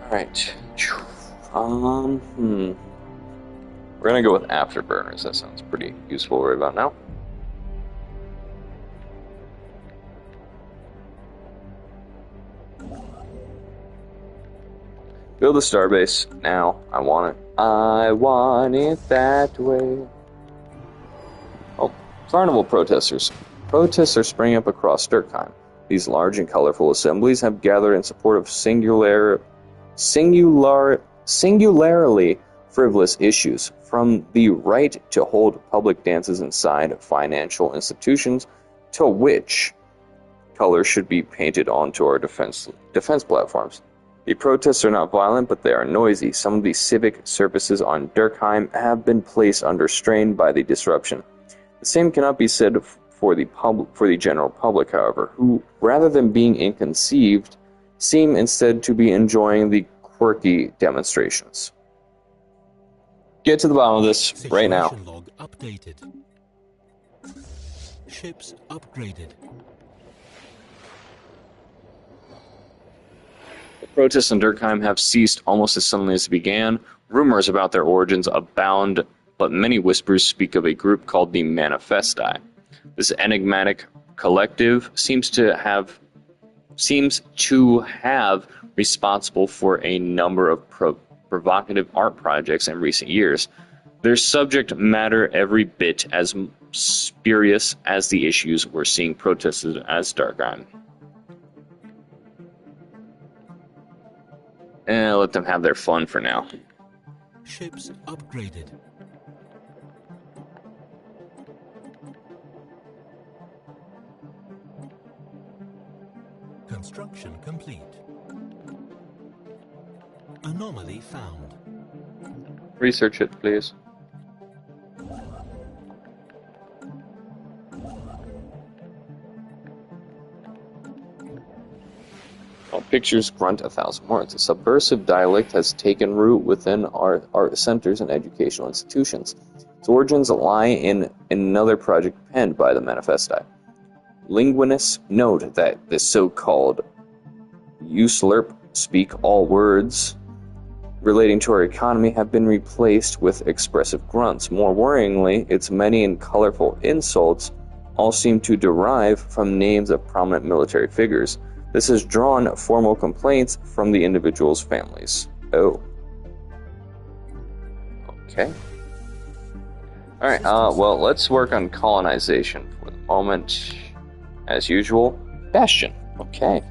Alright. We're gonna go with afterburners. That sounds pretty useful right about now. Build a starbase now. I want it. I want it that way. Oh, carnival protesters. Protests are springing up across Durkheim. These large and colorful assemblies have gathered in support of singularly frivolous issues, from the right to hold public dances inside financial institutions to which colors should be painted onto our defense platforms. The protests are not violent, but they are noisy. Some of the civic services on Durkheim have been placed under strain by the disruption. The same cannot be said for the general public, however, who, rather than being inconceived, seem instead to be enjoying the quirky demonstrations. Get to the bottom of this right now.
Situation log updated. Ships upgraded.
The protests in Durkheim have ceased almost as suddenly as they began. Rumors about their origins abound, but many whispers speak of a group called the Manifesti. This enigmatic collective seems to have responsible for a number of provocative art projects in recent years. Their subject matter every bit as spurious as the issues we're seeing protested as Durkheim. Let them have their fun for now.
Ships upgraded. Construction complete. Anomaly found.
Research it, please. While pictures grunt 1,000 words, a subversive dialect has taken root within our art centers and educational institutions. Its origins lie in another project penned by the Manifesti. Linguists note that the so-called usurp speak all words relating to our economy have been replaced with expressive grunts. More worryingly, its many and colorful insults all seem to derive from names of prominent military figures. This has drawn formal complaints from the individuals' families. Oh. Okay. Alright, well, let's work on colonization for the moment. As usual, Bastion. Okay.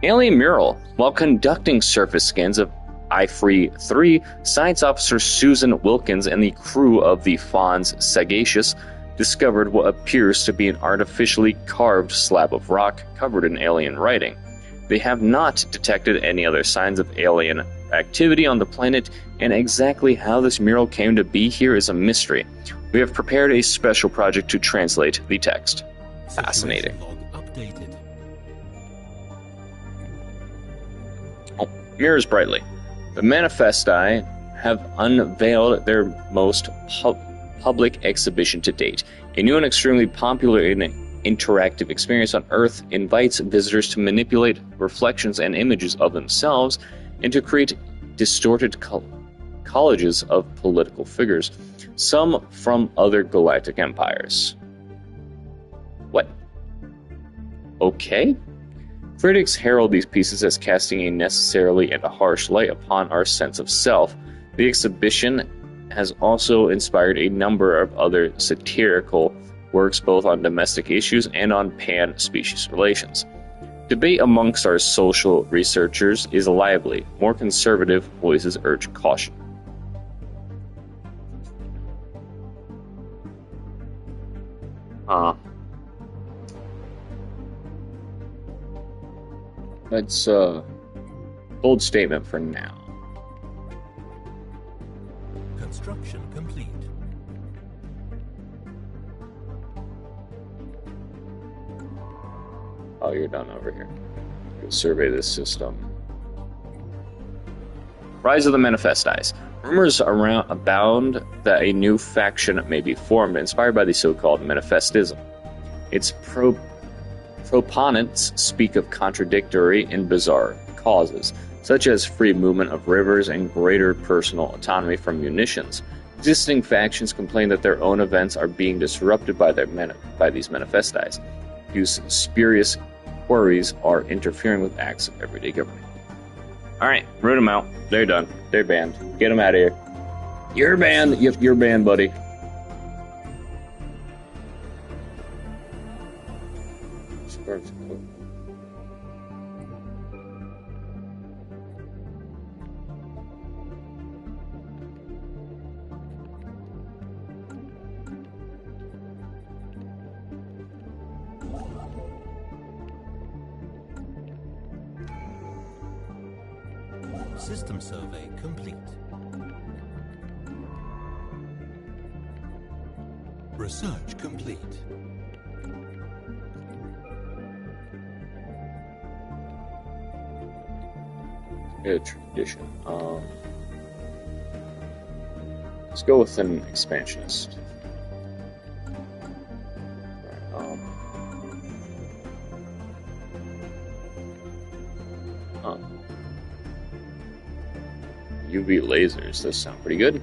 Alien mural. While conducting surface scans of I-Free 3, Science Officer Susan Wilkins and the crew of the Fons Sagacious discovered what appears to be an artificially carved slab of rock covered in alien writing. They have not detected any other signs of alien activity on the planet, and exactly how this mural came to be here is a mystery. We have prepared a special project to translate the text. Fascinating.
Situation log updated.
Oh, mirrors brightly. The Manifesti have unveiled their most public exhibition to date. A new and extremely popular and interactive experience on Earth invites visitors to manipulate reflections and images of themselves and to create distorted collages of political figures, some from other galactic empires. What? Okay. Critics herald these pieces as casting a necessarily and a harsh light upon our sense of self. The exhibition has also inspired a number of other satirical works both on domestic issues and on pan-species relations. Debate amongst our social researchers is lively. More conservative voices urge caution. That's a bold statement for now.
Construction complete.
Oh, you're done over here. Go survey this system. Rise of the Manifestis. Rumors abound that a new faction may be formed, inspired by the so-called Manifestism. Its proponents speak of contradictory and bizarre causes, such as free movement of rivers and greater personal autonomy from munitions. Existing factions complain that their own events are being disrupted by these manifestis, whose spurious queries are interfering with acts of everyday government. Alright, root them out. They're done. They're banned. Get them out of here. You're banned. Yep, you're banned, buddy.
System survey complete. Research complete.
A tradition. Let's go with an expansionist. UV lasers, those sound pretty good.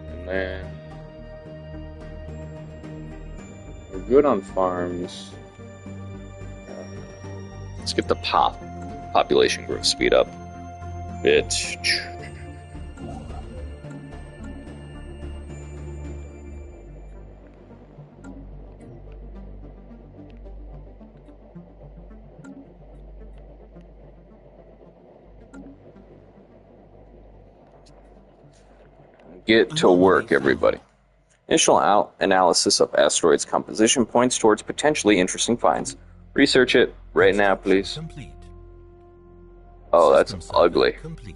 And then we're good on farms. Let's get the population growth speed up. Get to work, everybody. Initial analysis of asteroids' composition points towards potentially interesting finds. Research it right now, please.
Complete.
Oh, that's
System survey
ugly.
Complete.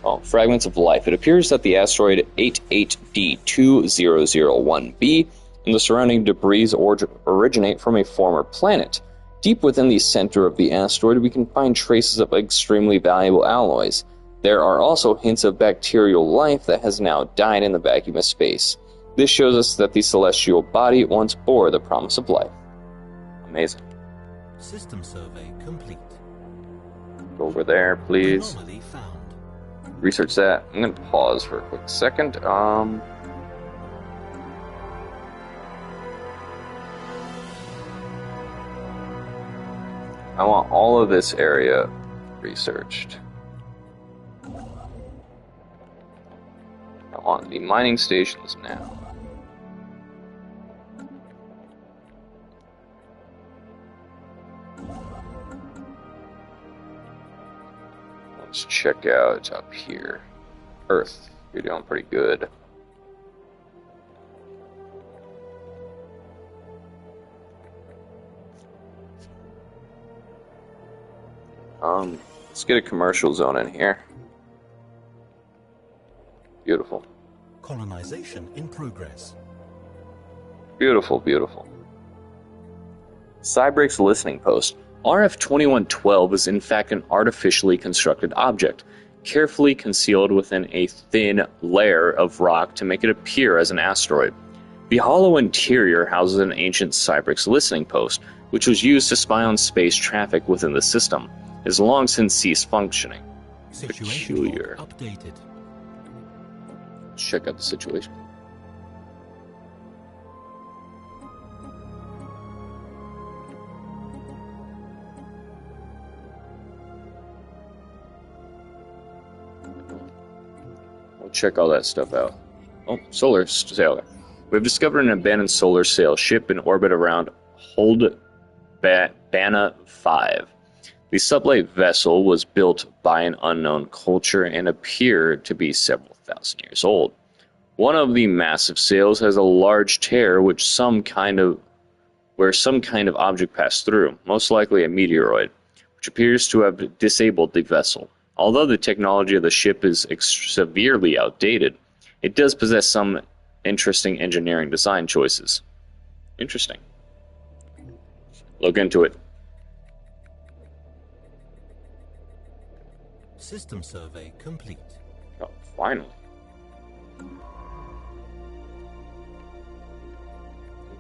Oh, fragments of life. It appears that the asteroid 88D2001b and the surrounding debris originate from a former planet. Deep within the center of the asteroid, we can find traces of extremely valuable alloys. There are also hints of bacterial life that has now died in the vacuum of space. This shows us that the celestial body once bore the promise of life. Amazing.
System survey complete.
Go over there, please.
Anomaly found.
Research that. I'm going to pause for a quick second. I want all of this area researched. I want the mining stations now. Let's check out up here. Earth, you're doing pretty good. Let's get a commercial zone in here. Beautiful.
Colonization in progress.
Beautiful, beautiful. Cybrake's listening post. RF-2112 is in fact an artificially constructed object, carefully concealed within a thin layer of rock to make it appear as an asteroid. The hollow interior houses an ancient Cybrake's listening post, which was used to spy on space traffic within the system. It has long since ceased functioning.
Situation
Peculiar.
updated.
Check out the situation. check all that stuff out. Oh, solar sailor. We've discovered an abandoned solar sail ship in orbit around Bana 5. The sublight vessel was built by an unknown culture and appeared to be several thousand years old. One of the massive sails has a large tear where some kind of object passed through, most likely a meteoroid, which appears to have disabled the vessel. Although the technology of the ship is severely outdated, it does possess some interesting engineering design choices. Interesting. Look into it.
System survey complete.
Oh, finally.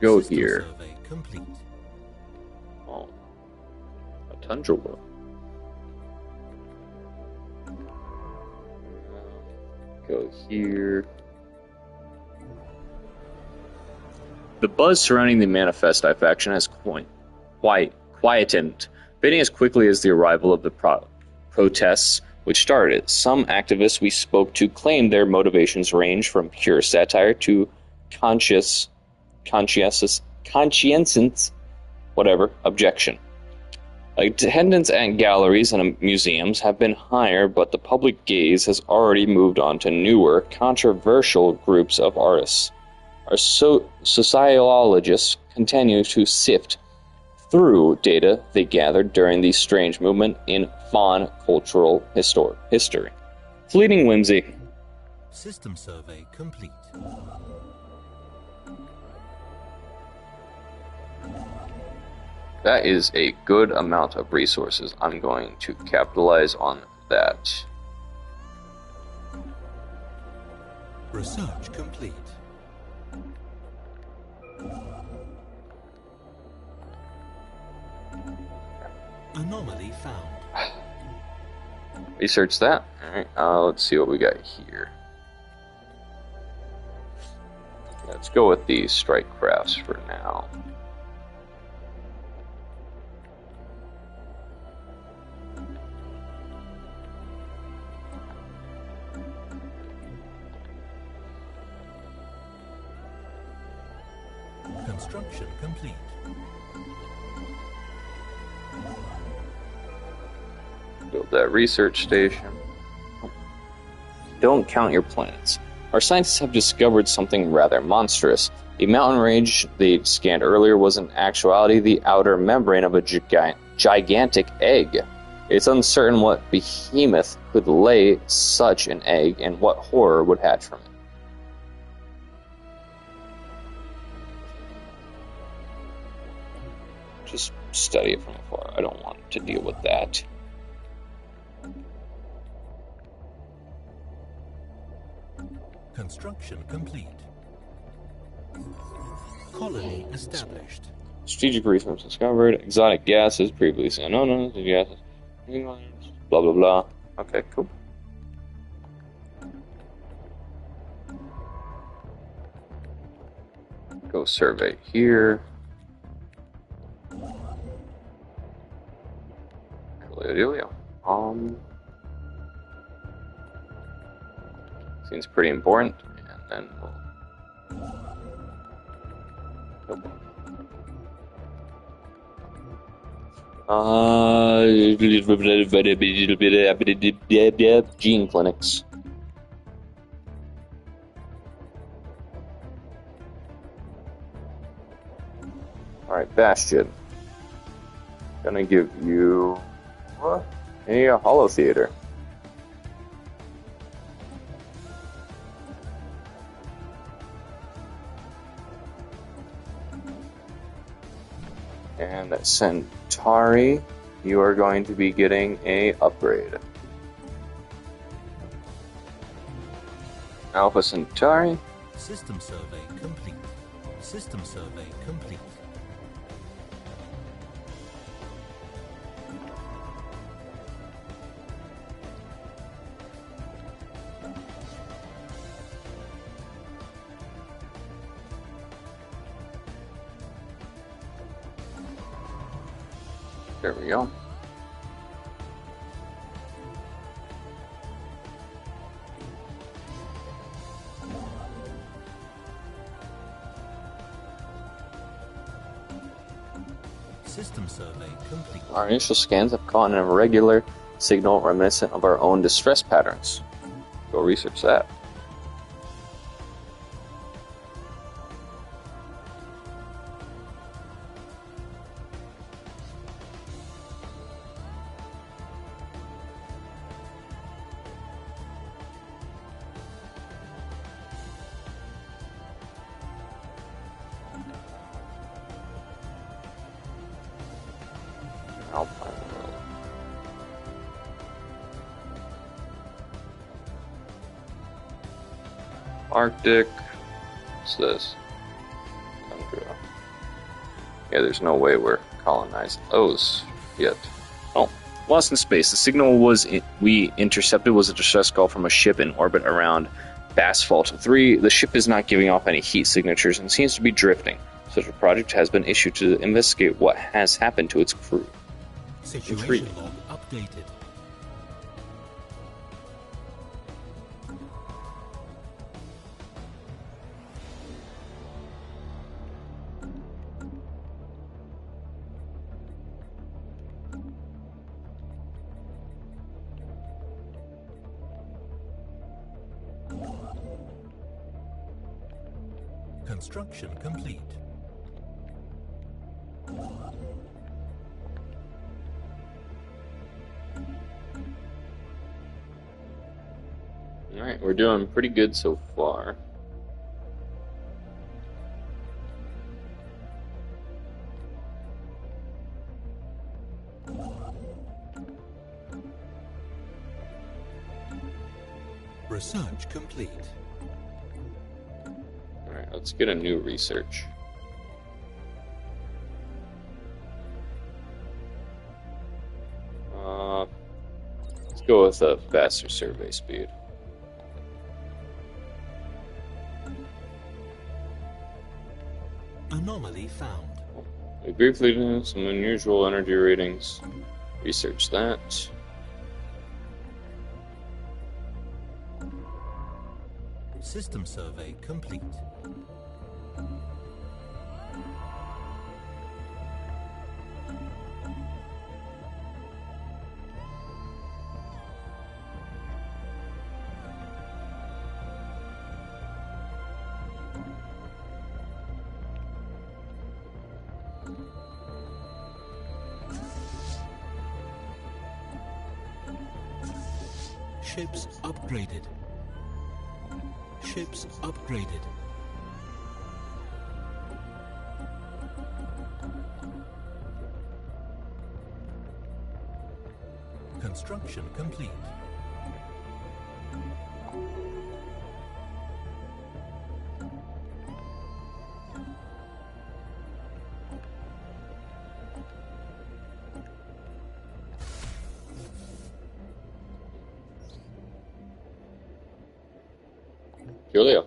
Go
System
here.
Survey complete.
Oh, a tundra world. Go here. The buzz surrounding the Manifesti faction has quietened, fading as quickly as the arrival of the protests which started it. Some activists we spoke to claimed their motivations range from pure satire to conscientious objection. Attendance at galleries and museums have been higher, but the public gaze has already moved on to newer, controversial groups of artists. Our sociologists continue to sift through data they gathered during the strange movement in fawn cultural history. Fleeting whimsy.
System survey complete.
That is a good amount of resources. I'm going to capitalize on that.
Research complete. Anomaly found.
Research that. Alright, let's see what we got here. Let's go with the strike crafts for now.
Construction complete.
Build that research station. Don't count your planets. Our scientists have discovered something rather monstrous. The mountain range they scanned earlier was in actuality the outer membrane of a gigantic egg. It's uncertain what behemoth could lay such an egg and what horror would hatch from it. Just study it from afar. I don't want to deal with that.
Construction complete. Colony established.
Strategic resources discovered. Exotic gases previously unknown. Gases. Blah blah blah. Okay, cool. Go survey here. Seems pretty important, and then we'll... Gene clinics. Alright, Bastion. Gonna give you a holo theater. And Centauri, you are going to be getting a upgrade. Alpha Centauri.
System survey complete. System survey complete.
There we go.
complete.
Our initial scans have caught an irregular signal reminiscent of our own distress patterns. Go research that. Alpine world. Arctic. What's this? Tundra. Yeah, there's no way we're colonized those yet. Oh, lost in space. The signal we intercepted was a distress call from a ship in orbit around Basfault 3. The ship is not giving off any heat signatures and seems to be drifting. Such a project has been issued to investigate what has happened to its crew.
Situation log updated. Construction complete.
Alright, we're doing pretty good so far.
Research complete.
Alright, let's get a new research. Let's go with a faster survey speed.
Anomaly found.
We briefly did some unusual energy readings. Research that.
System survey complete. Ships upgraded. Ships upgraded. Construction complete.
Julio.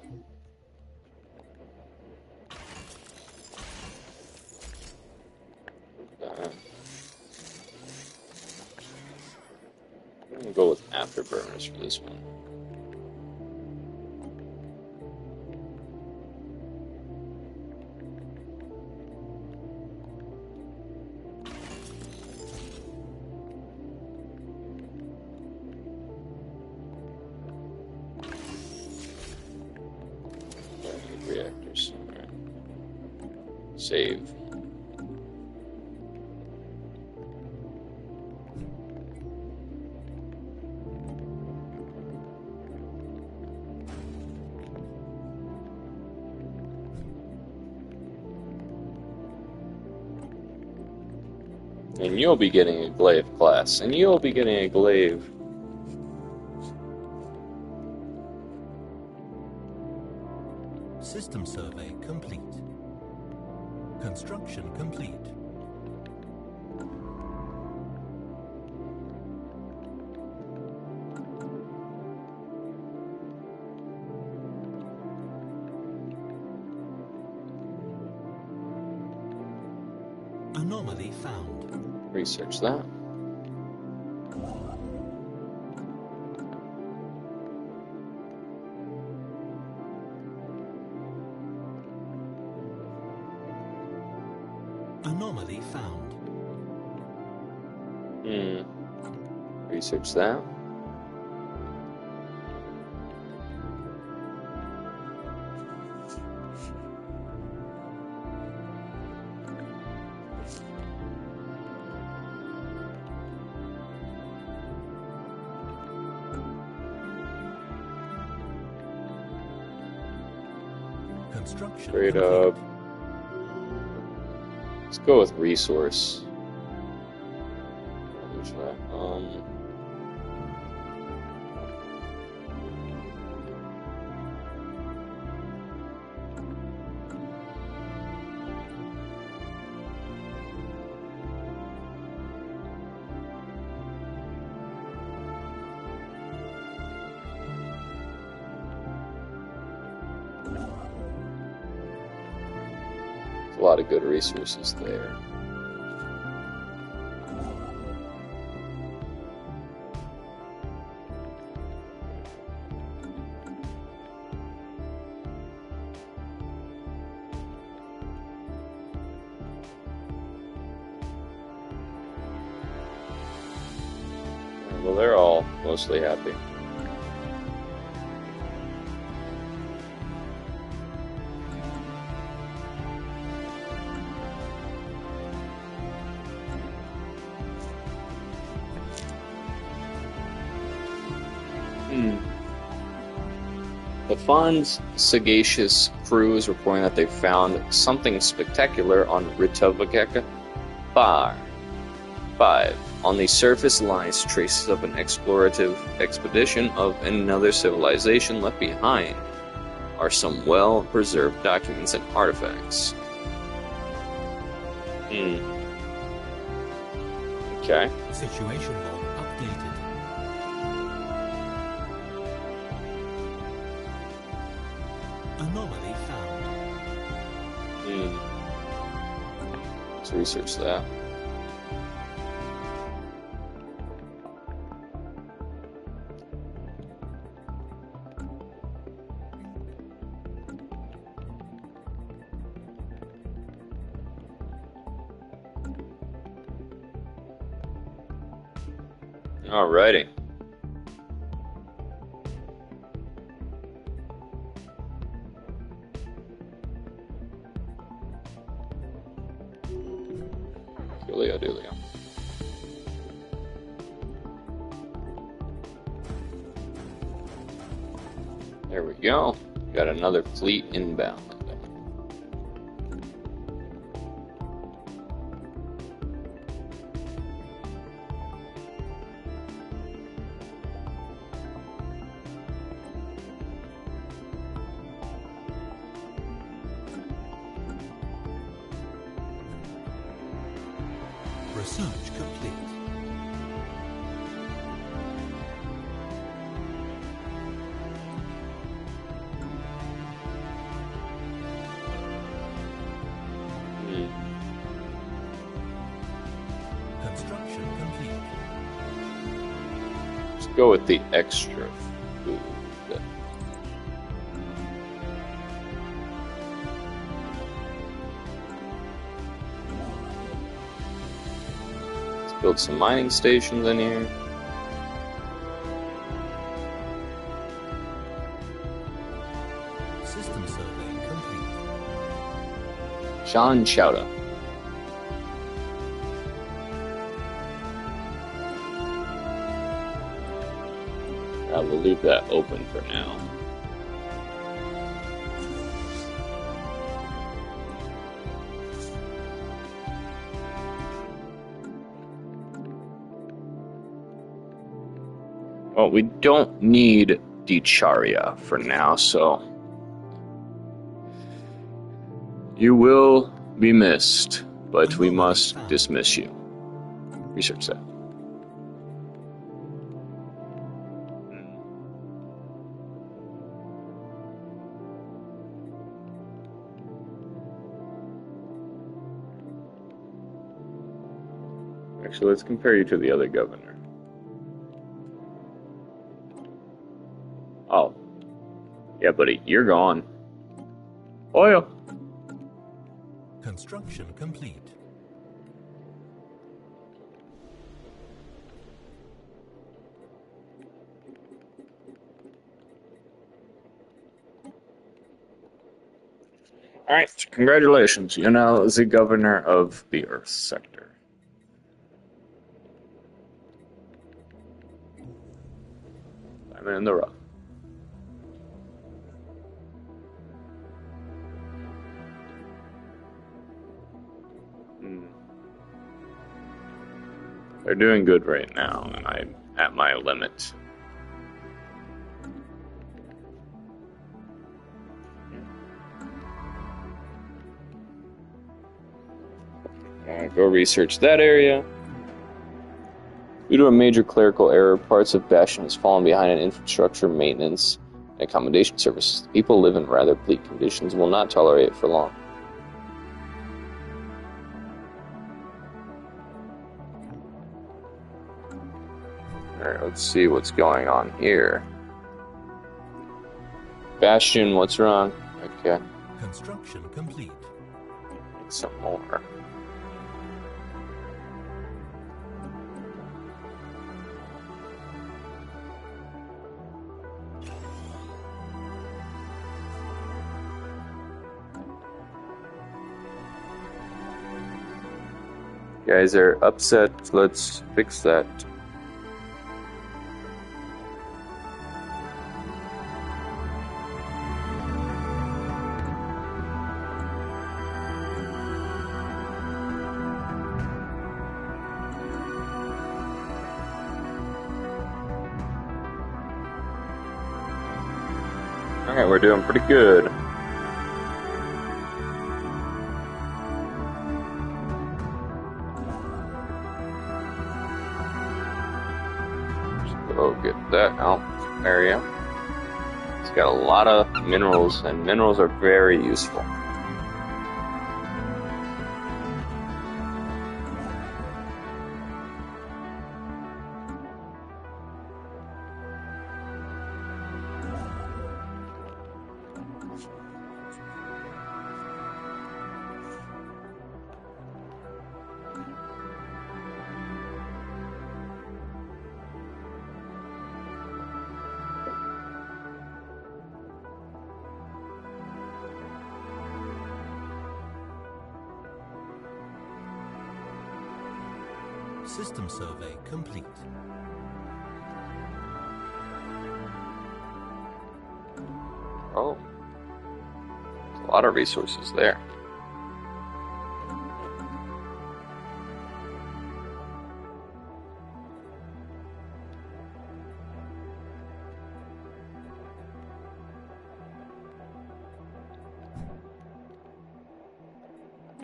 I'm gonna go with afterburners for this one. Reactors. Alright. Save. And you'll be getting a glaive class. And you'll be getting a glaive.
System survey complete. Construction complete. Anomaly found.
Research that.
Anomaly found.
Hmm. Research that.
Construction
Straight
complete.
up. Let's go with resource. There's that. A lot of good resources there. Well, they're all mostly happy. The Fawn's sagacious crew is reporting that they found something spectacular on Ritovakeka 5. On the surface lies traces of an explorative expedition of another civilization. Left behind are some well-preserved documents and artifacts. Okay.
Situation log updated. Anomaly found.
Let's research that. Alrighty. Dealio. There we go. Got another fleet inbound.
Research complete. Construction complete.
Let's go with the extra food. Build some mining stations in here.
System survey complete.
Sean Chowda. I will leave that open for now. Well, we don't need Dicharia for now, so you will be missed, but we must dismiss you. Research that. Actually, let's compare you to the other governor. Oh. Yeah, buddy, you're gone. Oil.
Construction complete.
Alright, congratulations. You're now the governor of the Earth sector. I'm in the rough. They're doing good right now, and I'm at my limit. Go research that area. Due to a major clerical error, parts of Bastion has fallen behind in infrastructure, maintenance, and accommodation services. The people live in rather bleak conditions and will not tolerate it for long. Alright, let's see what's going on here. Bastion, what's wrong? Okay.
Construction complete.
Need some more. Guys are upset. Let's fix that. Alright, we're doing pretty good. Go get that out area. It's got a lot of minerals, and minerals are very useful.
System survey complete.
Oh, there's a lot of resources there.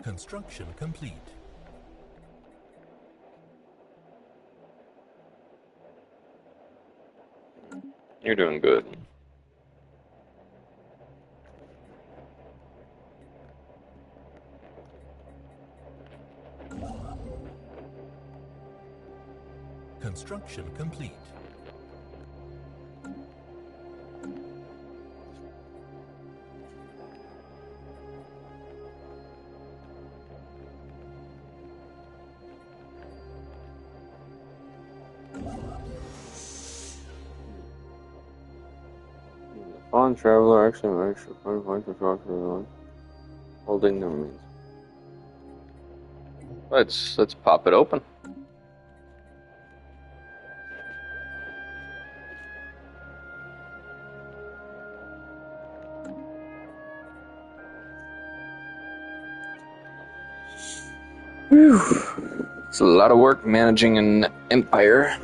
Construction complete.
You're doing good.
Construction complete.
Foreign traveler actually makes a point to talk to everyone. Holding the remains. Let's pop it open. Whew. It's a lot of work managing an empire.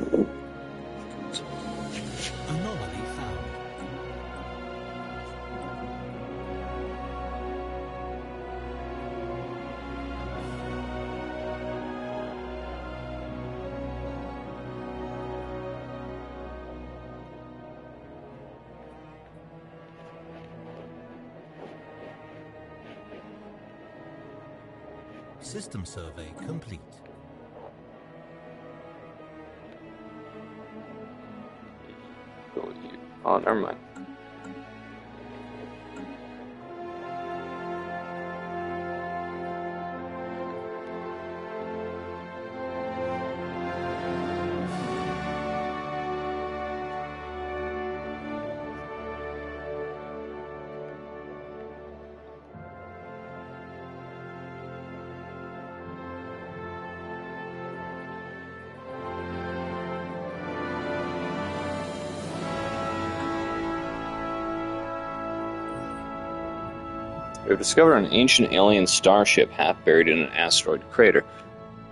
Anomaly found. System survey complete.
Go with you. Oh, never mind. We have discovered an ancient alien starship half buried in an asteroid crater.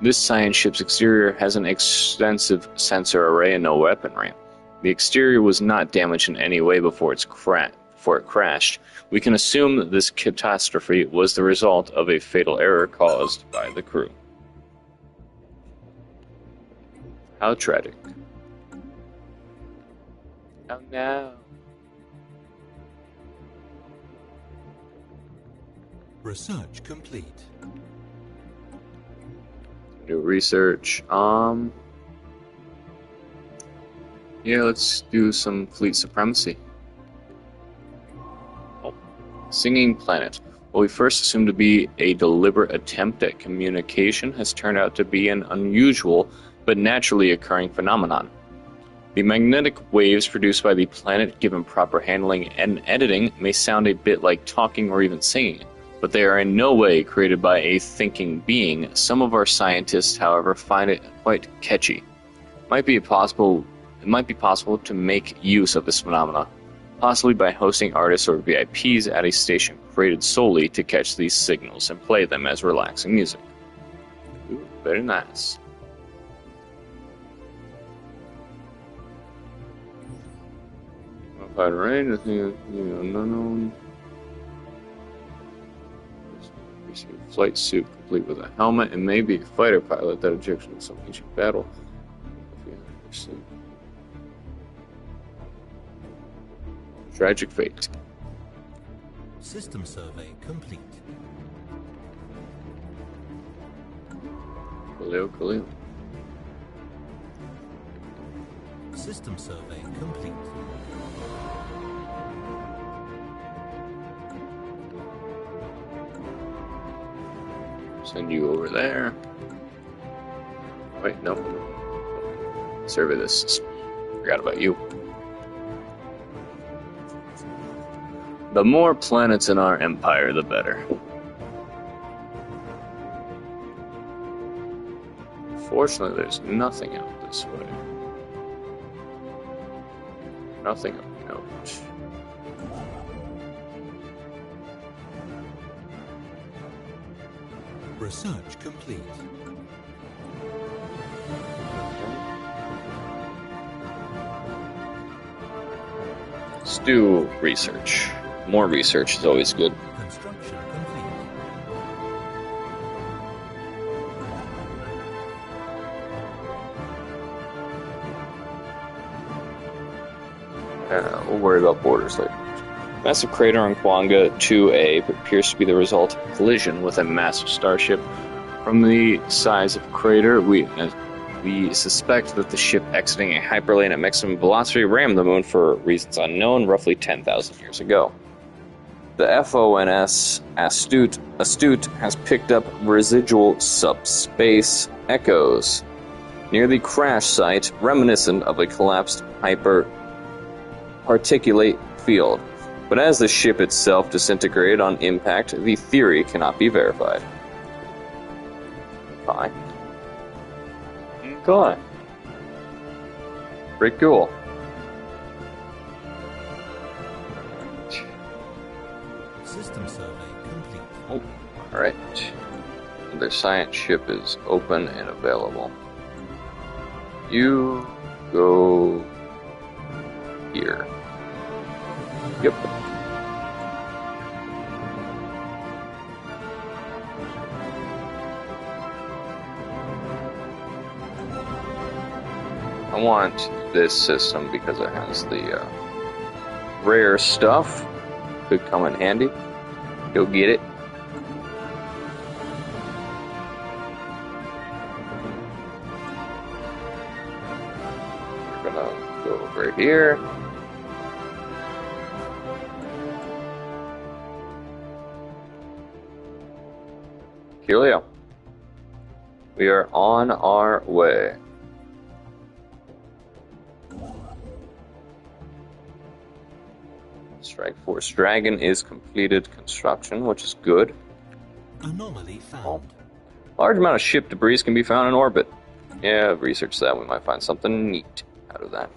This science ship's exterior has an extensive sensor array and no weaponry. The exterior was not damaged in any way before it crashed. We can assume that this catastrophe was the result of a fatal error caused by the crew. How tragic. Oh no.
Research complete.
New research. Yeah, let's do some fleet supremacy. Oh. Singing Planet. What we first assumed to be a deliberate attempt at communication has turned out to be an unusual but naturally occurring phenomenon. The magnetic waves produced by the planet, given proper handling and editing, may sound a bit like talking or even singing, but they are in no way created by a thinking being. Some of our scientists, however, find it quite catchy. It might be possible to make use of this phenomena, possibly by hosting artists or VIPs at a station created solely to catch these signals and play them as relaxing music. Ooh, very nice. Modified range, unknown. Flight suit complete with a helmet and maybe a fighter pilot that ejected in some ancient battle. Tragic fate.
System survey complete.
Coolio.
System survey complete.
Send you over there. Wait, no. Survey this. Forgot about you. The more planets in our empire, the better. Fortunately, there's nothing out this way. Nothing of note.
Research complete.
Let's do research. More research is always good.
Construction complete.
We'll worry about borders later. Massive crater on Kwanga 2A appears to be the result of a collision with a massive starship. From the size of the crater, we suspect that the ship exiting a hyperlane at maximum velocity rammed the moon for reasons unknown roughly 10,000 years ago. The FONS Astute has picked up residual subspace echoes near the crash site, reminiscent of a collapsed hyperparticulate field. But as the ship itself disintegrated on impact, the theory cannot be verified. Fine. Okay. Pretty cool.
System survey complete.
Oh, alright. Their science ship is open and available. You go here. Yep. I want this system because it has the rare stuff. Could come in handy. Go get it. We're gonna go over here. Coolio. We are on our way. Strike Force Dragon is completed construction, which is good.
Anomaly found.
Large amount of ship debris can be found in orbit. Yeah, research that. We might find something neat out of that.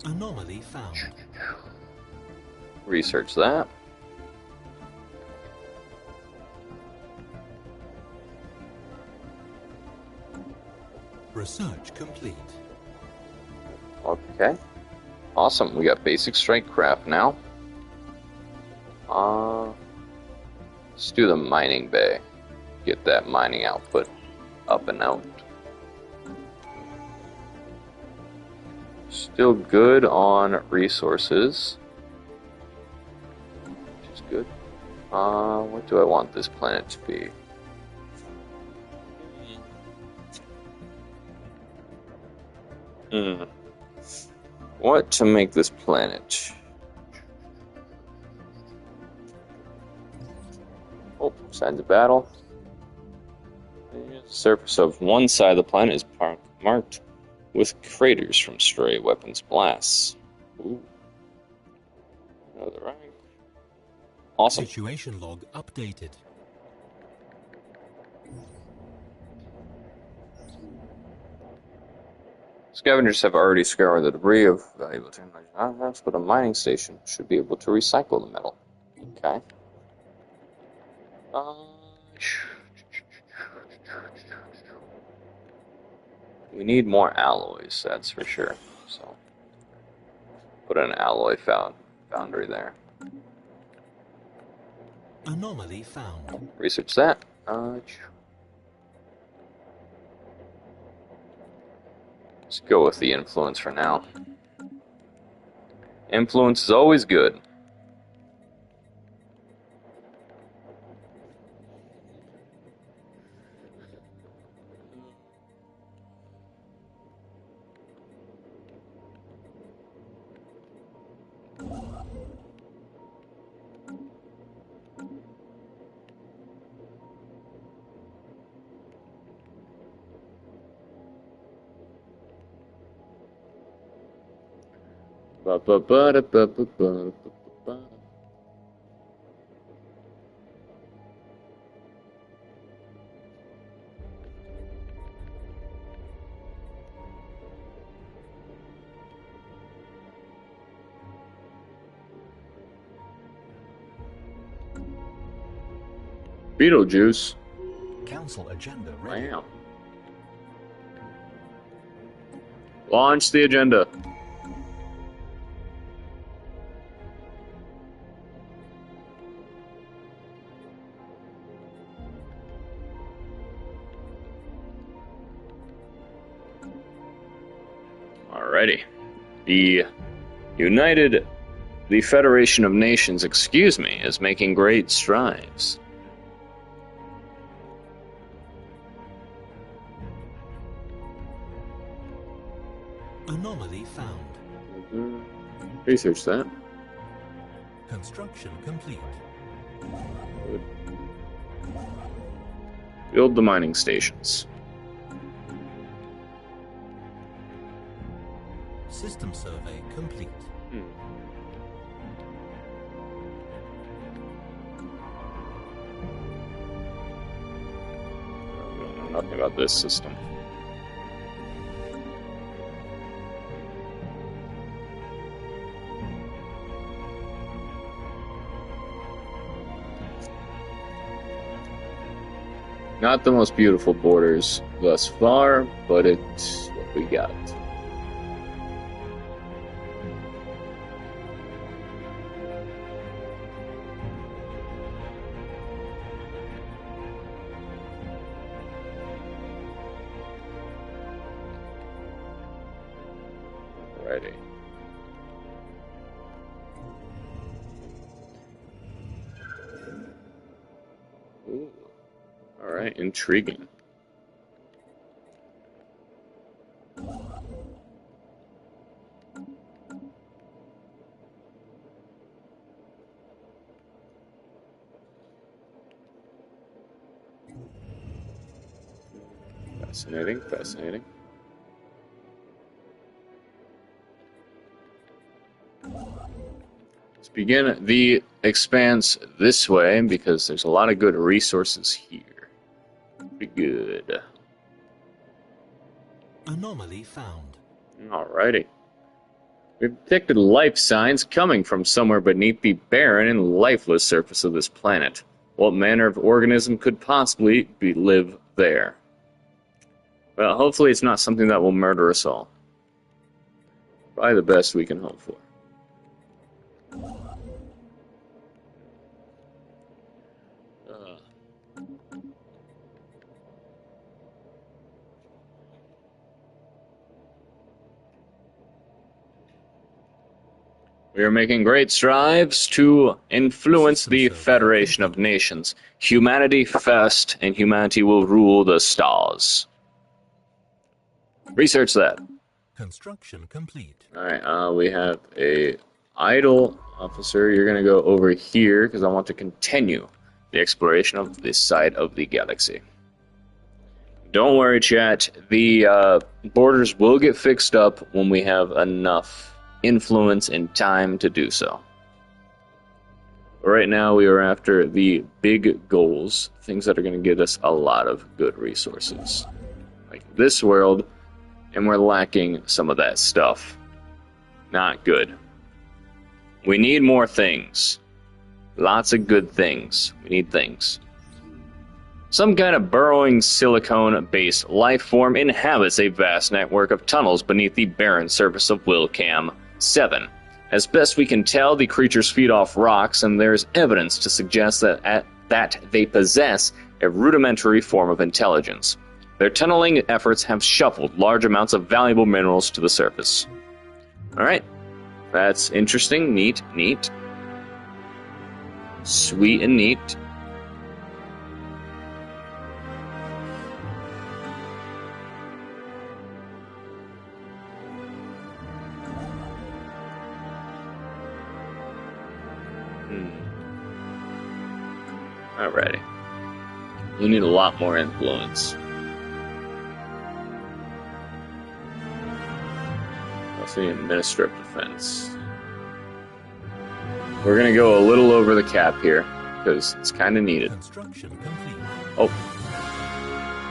Anomaly found.
Research that.
Research complete.
Okay. Awesome. We got basic strike craft now. Let's do the mining bay. Get that mining output up and out. Still good on resources. Which is good. What do I want this planet to be? What to make this planet? Oh, signs of battle. The surface of one side of the planet is marked with craters from stray weapons blasts. Ooh. Another rank. Awesome.
Situation log updated.
Scavengers have already scoured the debris of valuable technology, but a mining station should be able to recycle the metal. Okay. We need more alloys, that's for sure. So, put an alloy foundry there.
Anomaly found.
Research that. Let's go with the influence for now. Influence is always good. Beetlejuice.
Council agenda ready.
Wow. Launch the agenda. Alrighty. The Federation of Nations, is making great strides.
Anomaly found.
Research that.
Construction complete.
Good. Build the mining stations.
System survey complete.
We don't know nothing about this system. Not the most beautiful borders thus far, but it's what we got. Alrighty. Ooh. Alright, intriguing. Fascinating, fascinating. Let's begin the expanse this way because there's a lot of good resources here. Pretty good.
Anomaly found.
Alrighty. We've detected life signs coming from somewhere beneath the barren and lifeless surface of this planet. What manner of organism could possibly live there? Well, hopefully it's not something that will murder us all. Probably the best we can hope for. We are making great strides to influence the Federation of Nations. Humanity first, and humanity will rule the stars. Research that.
Construction complete.
Alright, we have a idle officer. You're going to go over here, because I want to continue the exploration of this side of the galaxy. Don't worry, chat. The borders will get fixed up when we have enough influence and time to do so. But right now we are after the big goals, things that are going to get us a lot of good resources. Like this world, and we're lacking some of that stuff. Not good. We need more things. Lots of good things. We need things. Some kind of burrowing silicone-based life form inhabits a vast network of tunnels beneath the barren surface of Wilcam 7. As best we can tell, the creatures feed off rocks, and there's evidence to suggest that they possess a rudimentary form of intelligence. Their tunneling efforts have shuffled large amounts of valuable minerals to the surface. Alright, that's interesting, neat. Sweet and neat. Alrighty. We need a lot more influence. Also need Minister of Defense. We're gonna go a little over the cap here, because it's kind of needed.
Construction complete.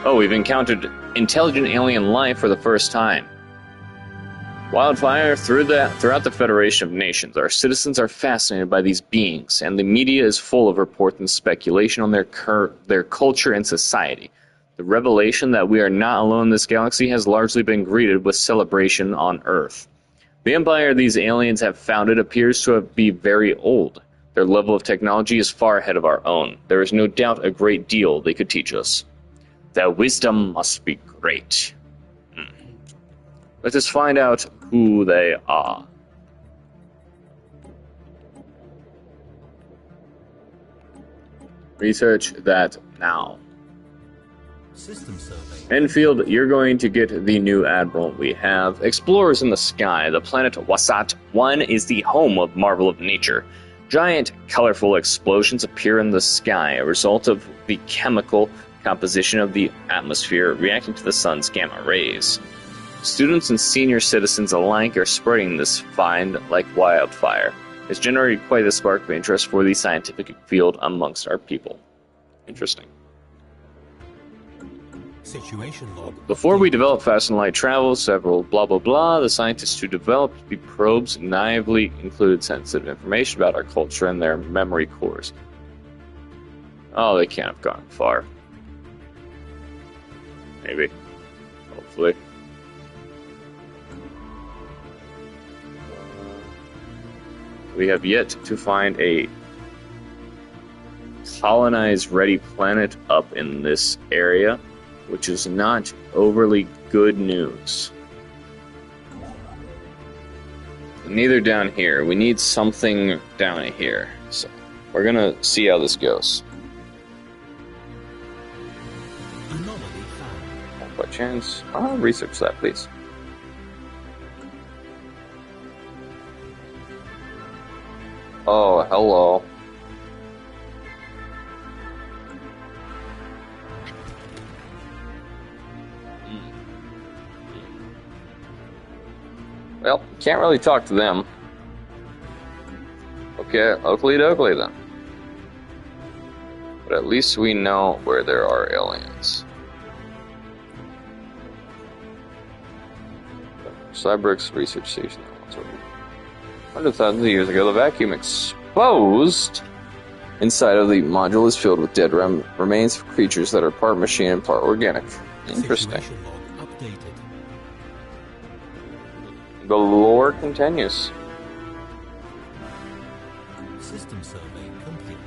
Oh, we've encountered intelligent alien life for the first time. Wildfire throughout the Federation of Nations. Our citizens are fascinated by these beings, and the media is full of reports and speculation on their culture and society. The revelation that we are not alone in this galaxy has largely been greeted with celebration on Earth. The empire these aliens have founded appears to be very old. Their level of technology is far ahead of our own. There is no doubt a great deal they could teach us. Their wisdom must be great. Let us find out who they are. Research that now.
System survey.
Enfield, you're going to get the new admiral we have. Explorers in the sky. The planet Wasat 1 is the home of marvel of nature. Giant, colorful explosions appear in the sky, a result of the chemical composition of the atmosphere reacting to the sun's gamma rays. Students and senior citizens alike are spreading this find like wildfire. It's generated quite a spark of interest for the scientific field amongst our people. Interesting.
Situation log.
Before we develop fast and light travel, several blah blah blah, the scientists who developed the probes naively included sensitive information about our culture and their memory cores. Oh, they can't have gone far. Maybe. Hopefully. We have yet to find a colonized ready planet up in this area, which is not overly good news. Neither down here. We need something down here. So we're gonna see how this goes.
Anomaly found.
By chance, I'll research that, please. Oh, hello. Well, can't really talk to them. Okay, oakley dokley then. But at least we know where there are aliens. Cyberx research station. Hundreds of thousands of years ago, the vacuum exposed inside of the module is filled with dead remains of creatures that are part machine and part organic. Interesting.
Situation log updated.
The lore continues.
System survey complete.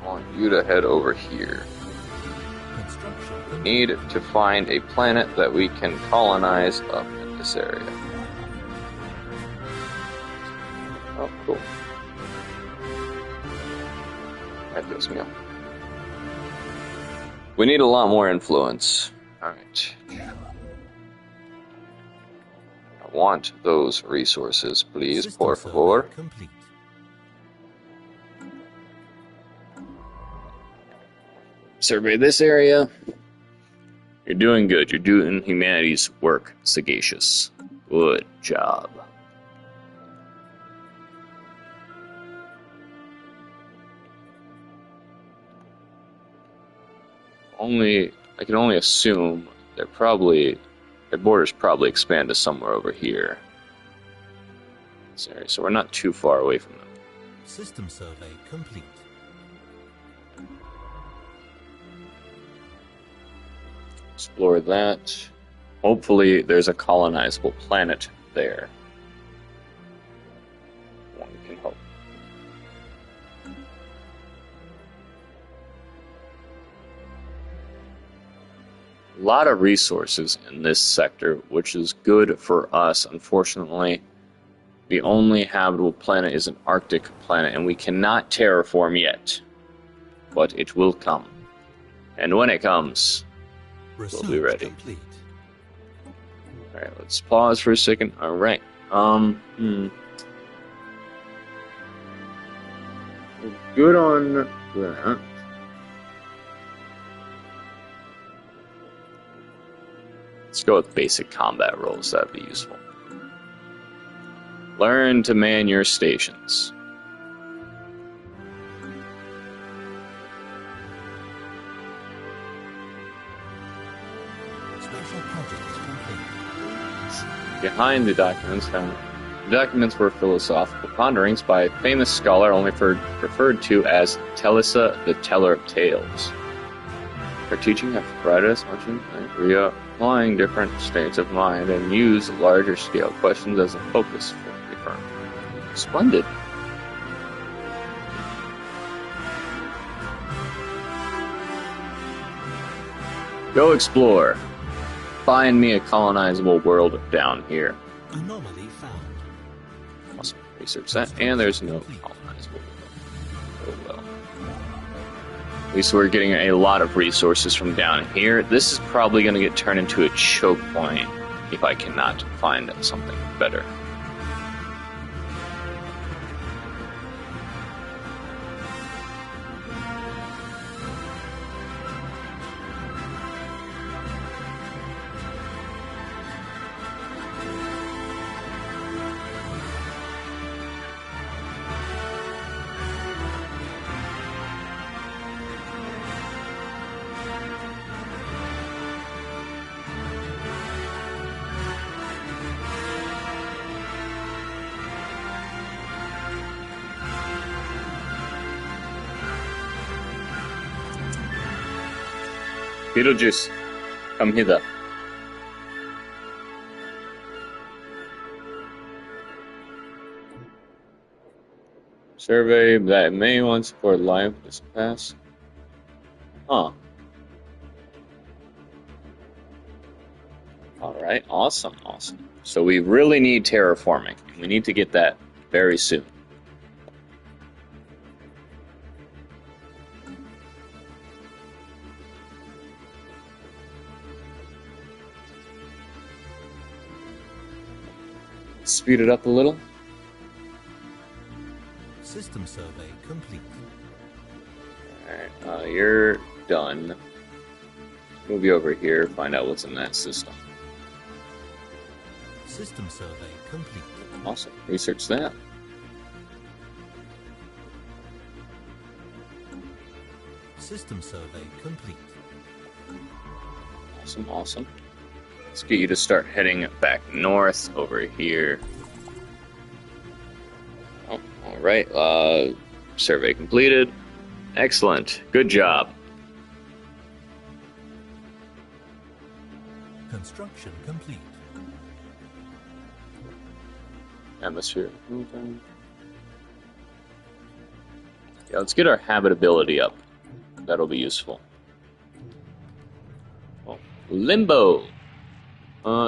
I want you to head over here.
Construction complete.
Need to find a planet that we can colonize up in this area. Oh, cool. That goes me up. We need a lot more influence. Alright. I want those resources, please,
System
por
survey
favor.
complete.
Survey this area. You're doing good. You're doing humanity's work, sagacious. Good job. I can only assume their borders probably expand to somewhere over here. This area, so we're not too far away from them.
System survey complete.
Explore that. Hopefully there's a colonizable planet there. One can hope. A lot of resources in this sector, which is good for us. Unfortunately, the only habitable planet is an Arctic planet, and we cannot terraform yet. But it will come. And when it comes,
Research
be ready.
complete.
alright, let's pause for a second. Alright. We're good on that. Let's go with basic combat roles, that'd be useful. Learn to man your stations.
Special projects complete.
Behind the documents were philosophical ponderings by a famous scholar only referred to as Telisa, the Teller of Tales. Her teaching have provided us much insight, reapplying different states of mind and use larger scale questions as a focus for the firm. Splendid. Go explore. Find me a colonizable world down here.
Anomaly found.
Awesome. Research that. And there's no colonizable world. Oh well. At least we're getting a lot of resources from down here. This is probably going to get turned into a choke point if I cannot find something better. Beetlejuice, come hither. Survey that may want support life this pass. Huh. Alright, awesome. So we really need terraforming. We need to get that very soon. Speed it up a little.
System survey complete.
Alright, you're done. Move you over here, find out what's in that system.
System survey complete.
Awesome. Research that.
System survey complete.
Awesome. Let's get you to start heading back north over here. Oh, all right. Survey completed. Excellent. Good job.
Construction complete.
Atmosphere. Yeah, let's get our habitability up. That'll be useful. Oh, Limbo.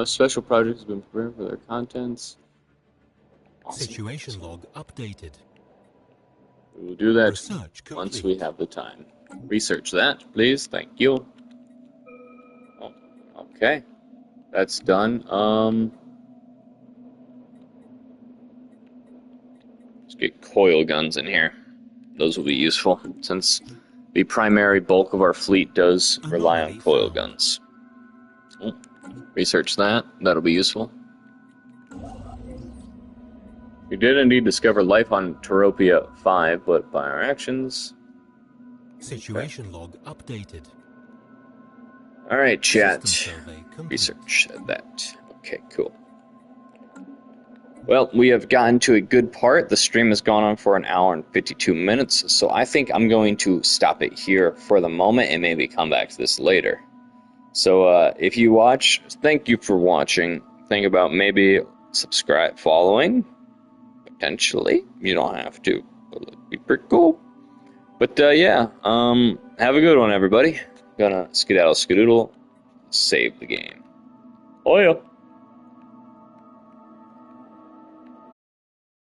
Special projects have been prepared for their contents. Awesome.
Situation log updated.
We will do that
Research
once
complete.
we have the time. Research that, please. Thank you. Oh, okay. That's done. Let's get coil guns in here. Those will be useful, since the primary bulk of our fleet does rely on
Anomaly
coil
found.
guns. Oh, research that. That'll be useful. We did indeed discover life on Teropia 5, but by our actions...
Situation log updated.
Alright, chat.
System survey complete.
Research that. Okay, cool. Well, we have gotten to a good part. The stream has gone on for an hour and 52 minutes, so I think I'm going to stop it here for the moment and maybe come back to this later. So, if you watch, thank you for watching. Think about maybe following, potentially. You don't have to, but it'd be pretty cool. But, yeah, have a good one, everybody. Gonna skedaddle skedoodle, save the game. Oh, yeah.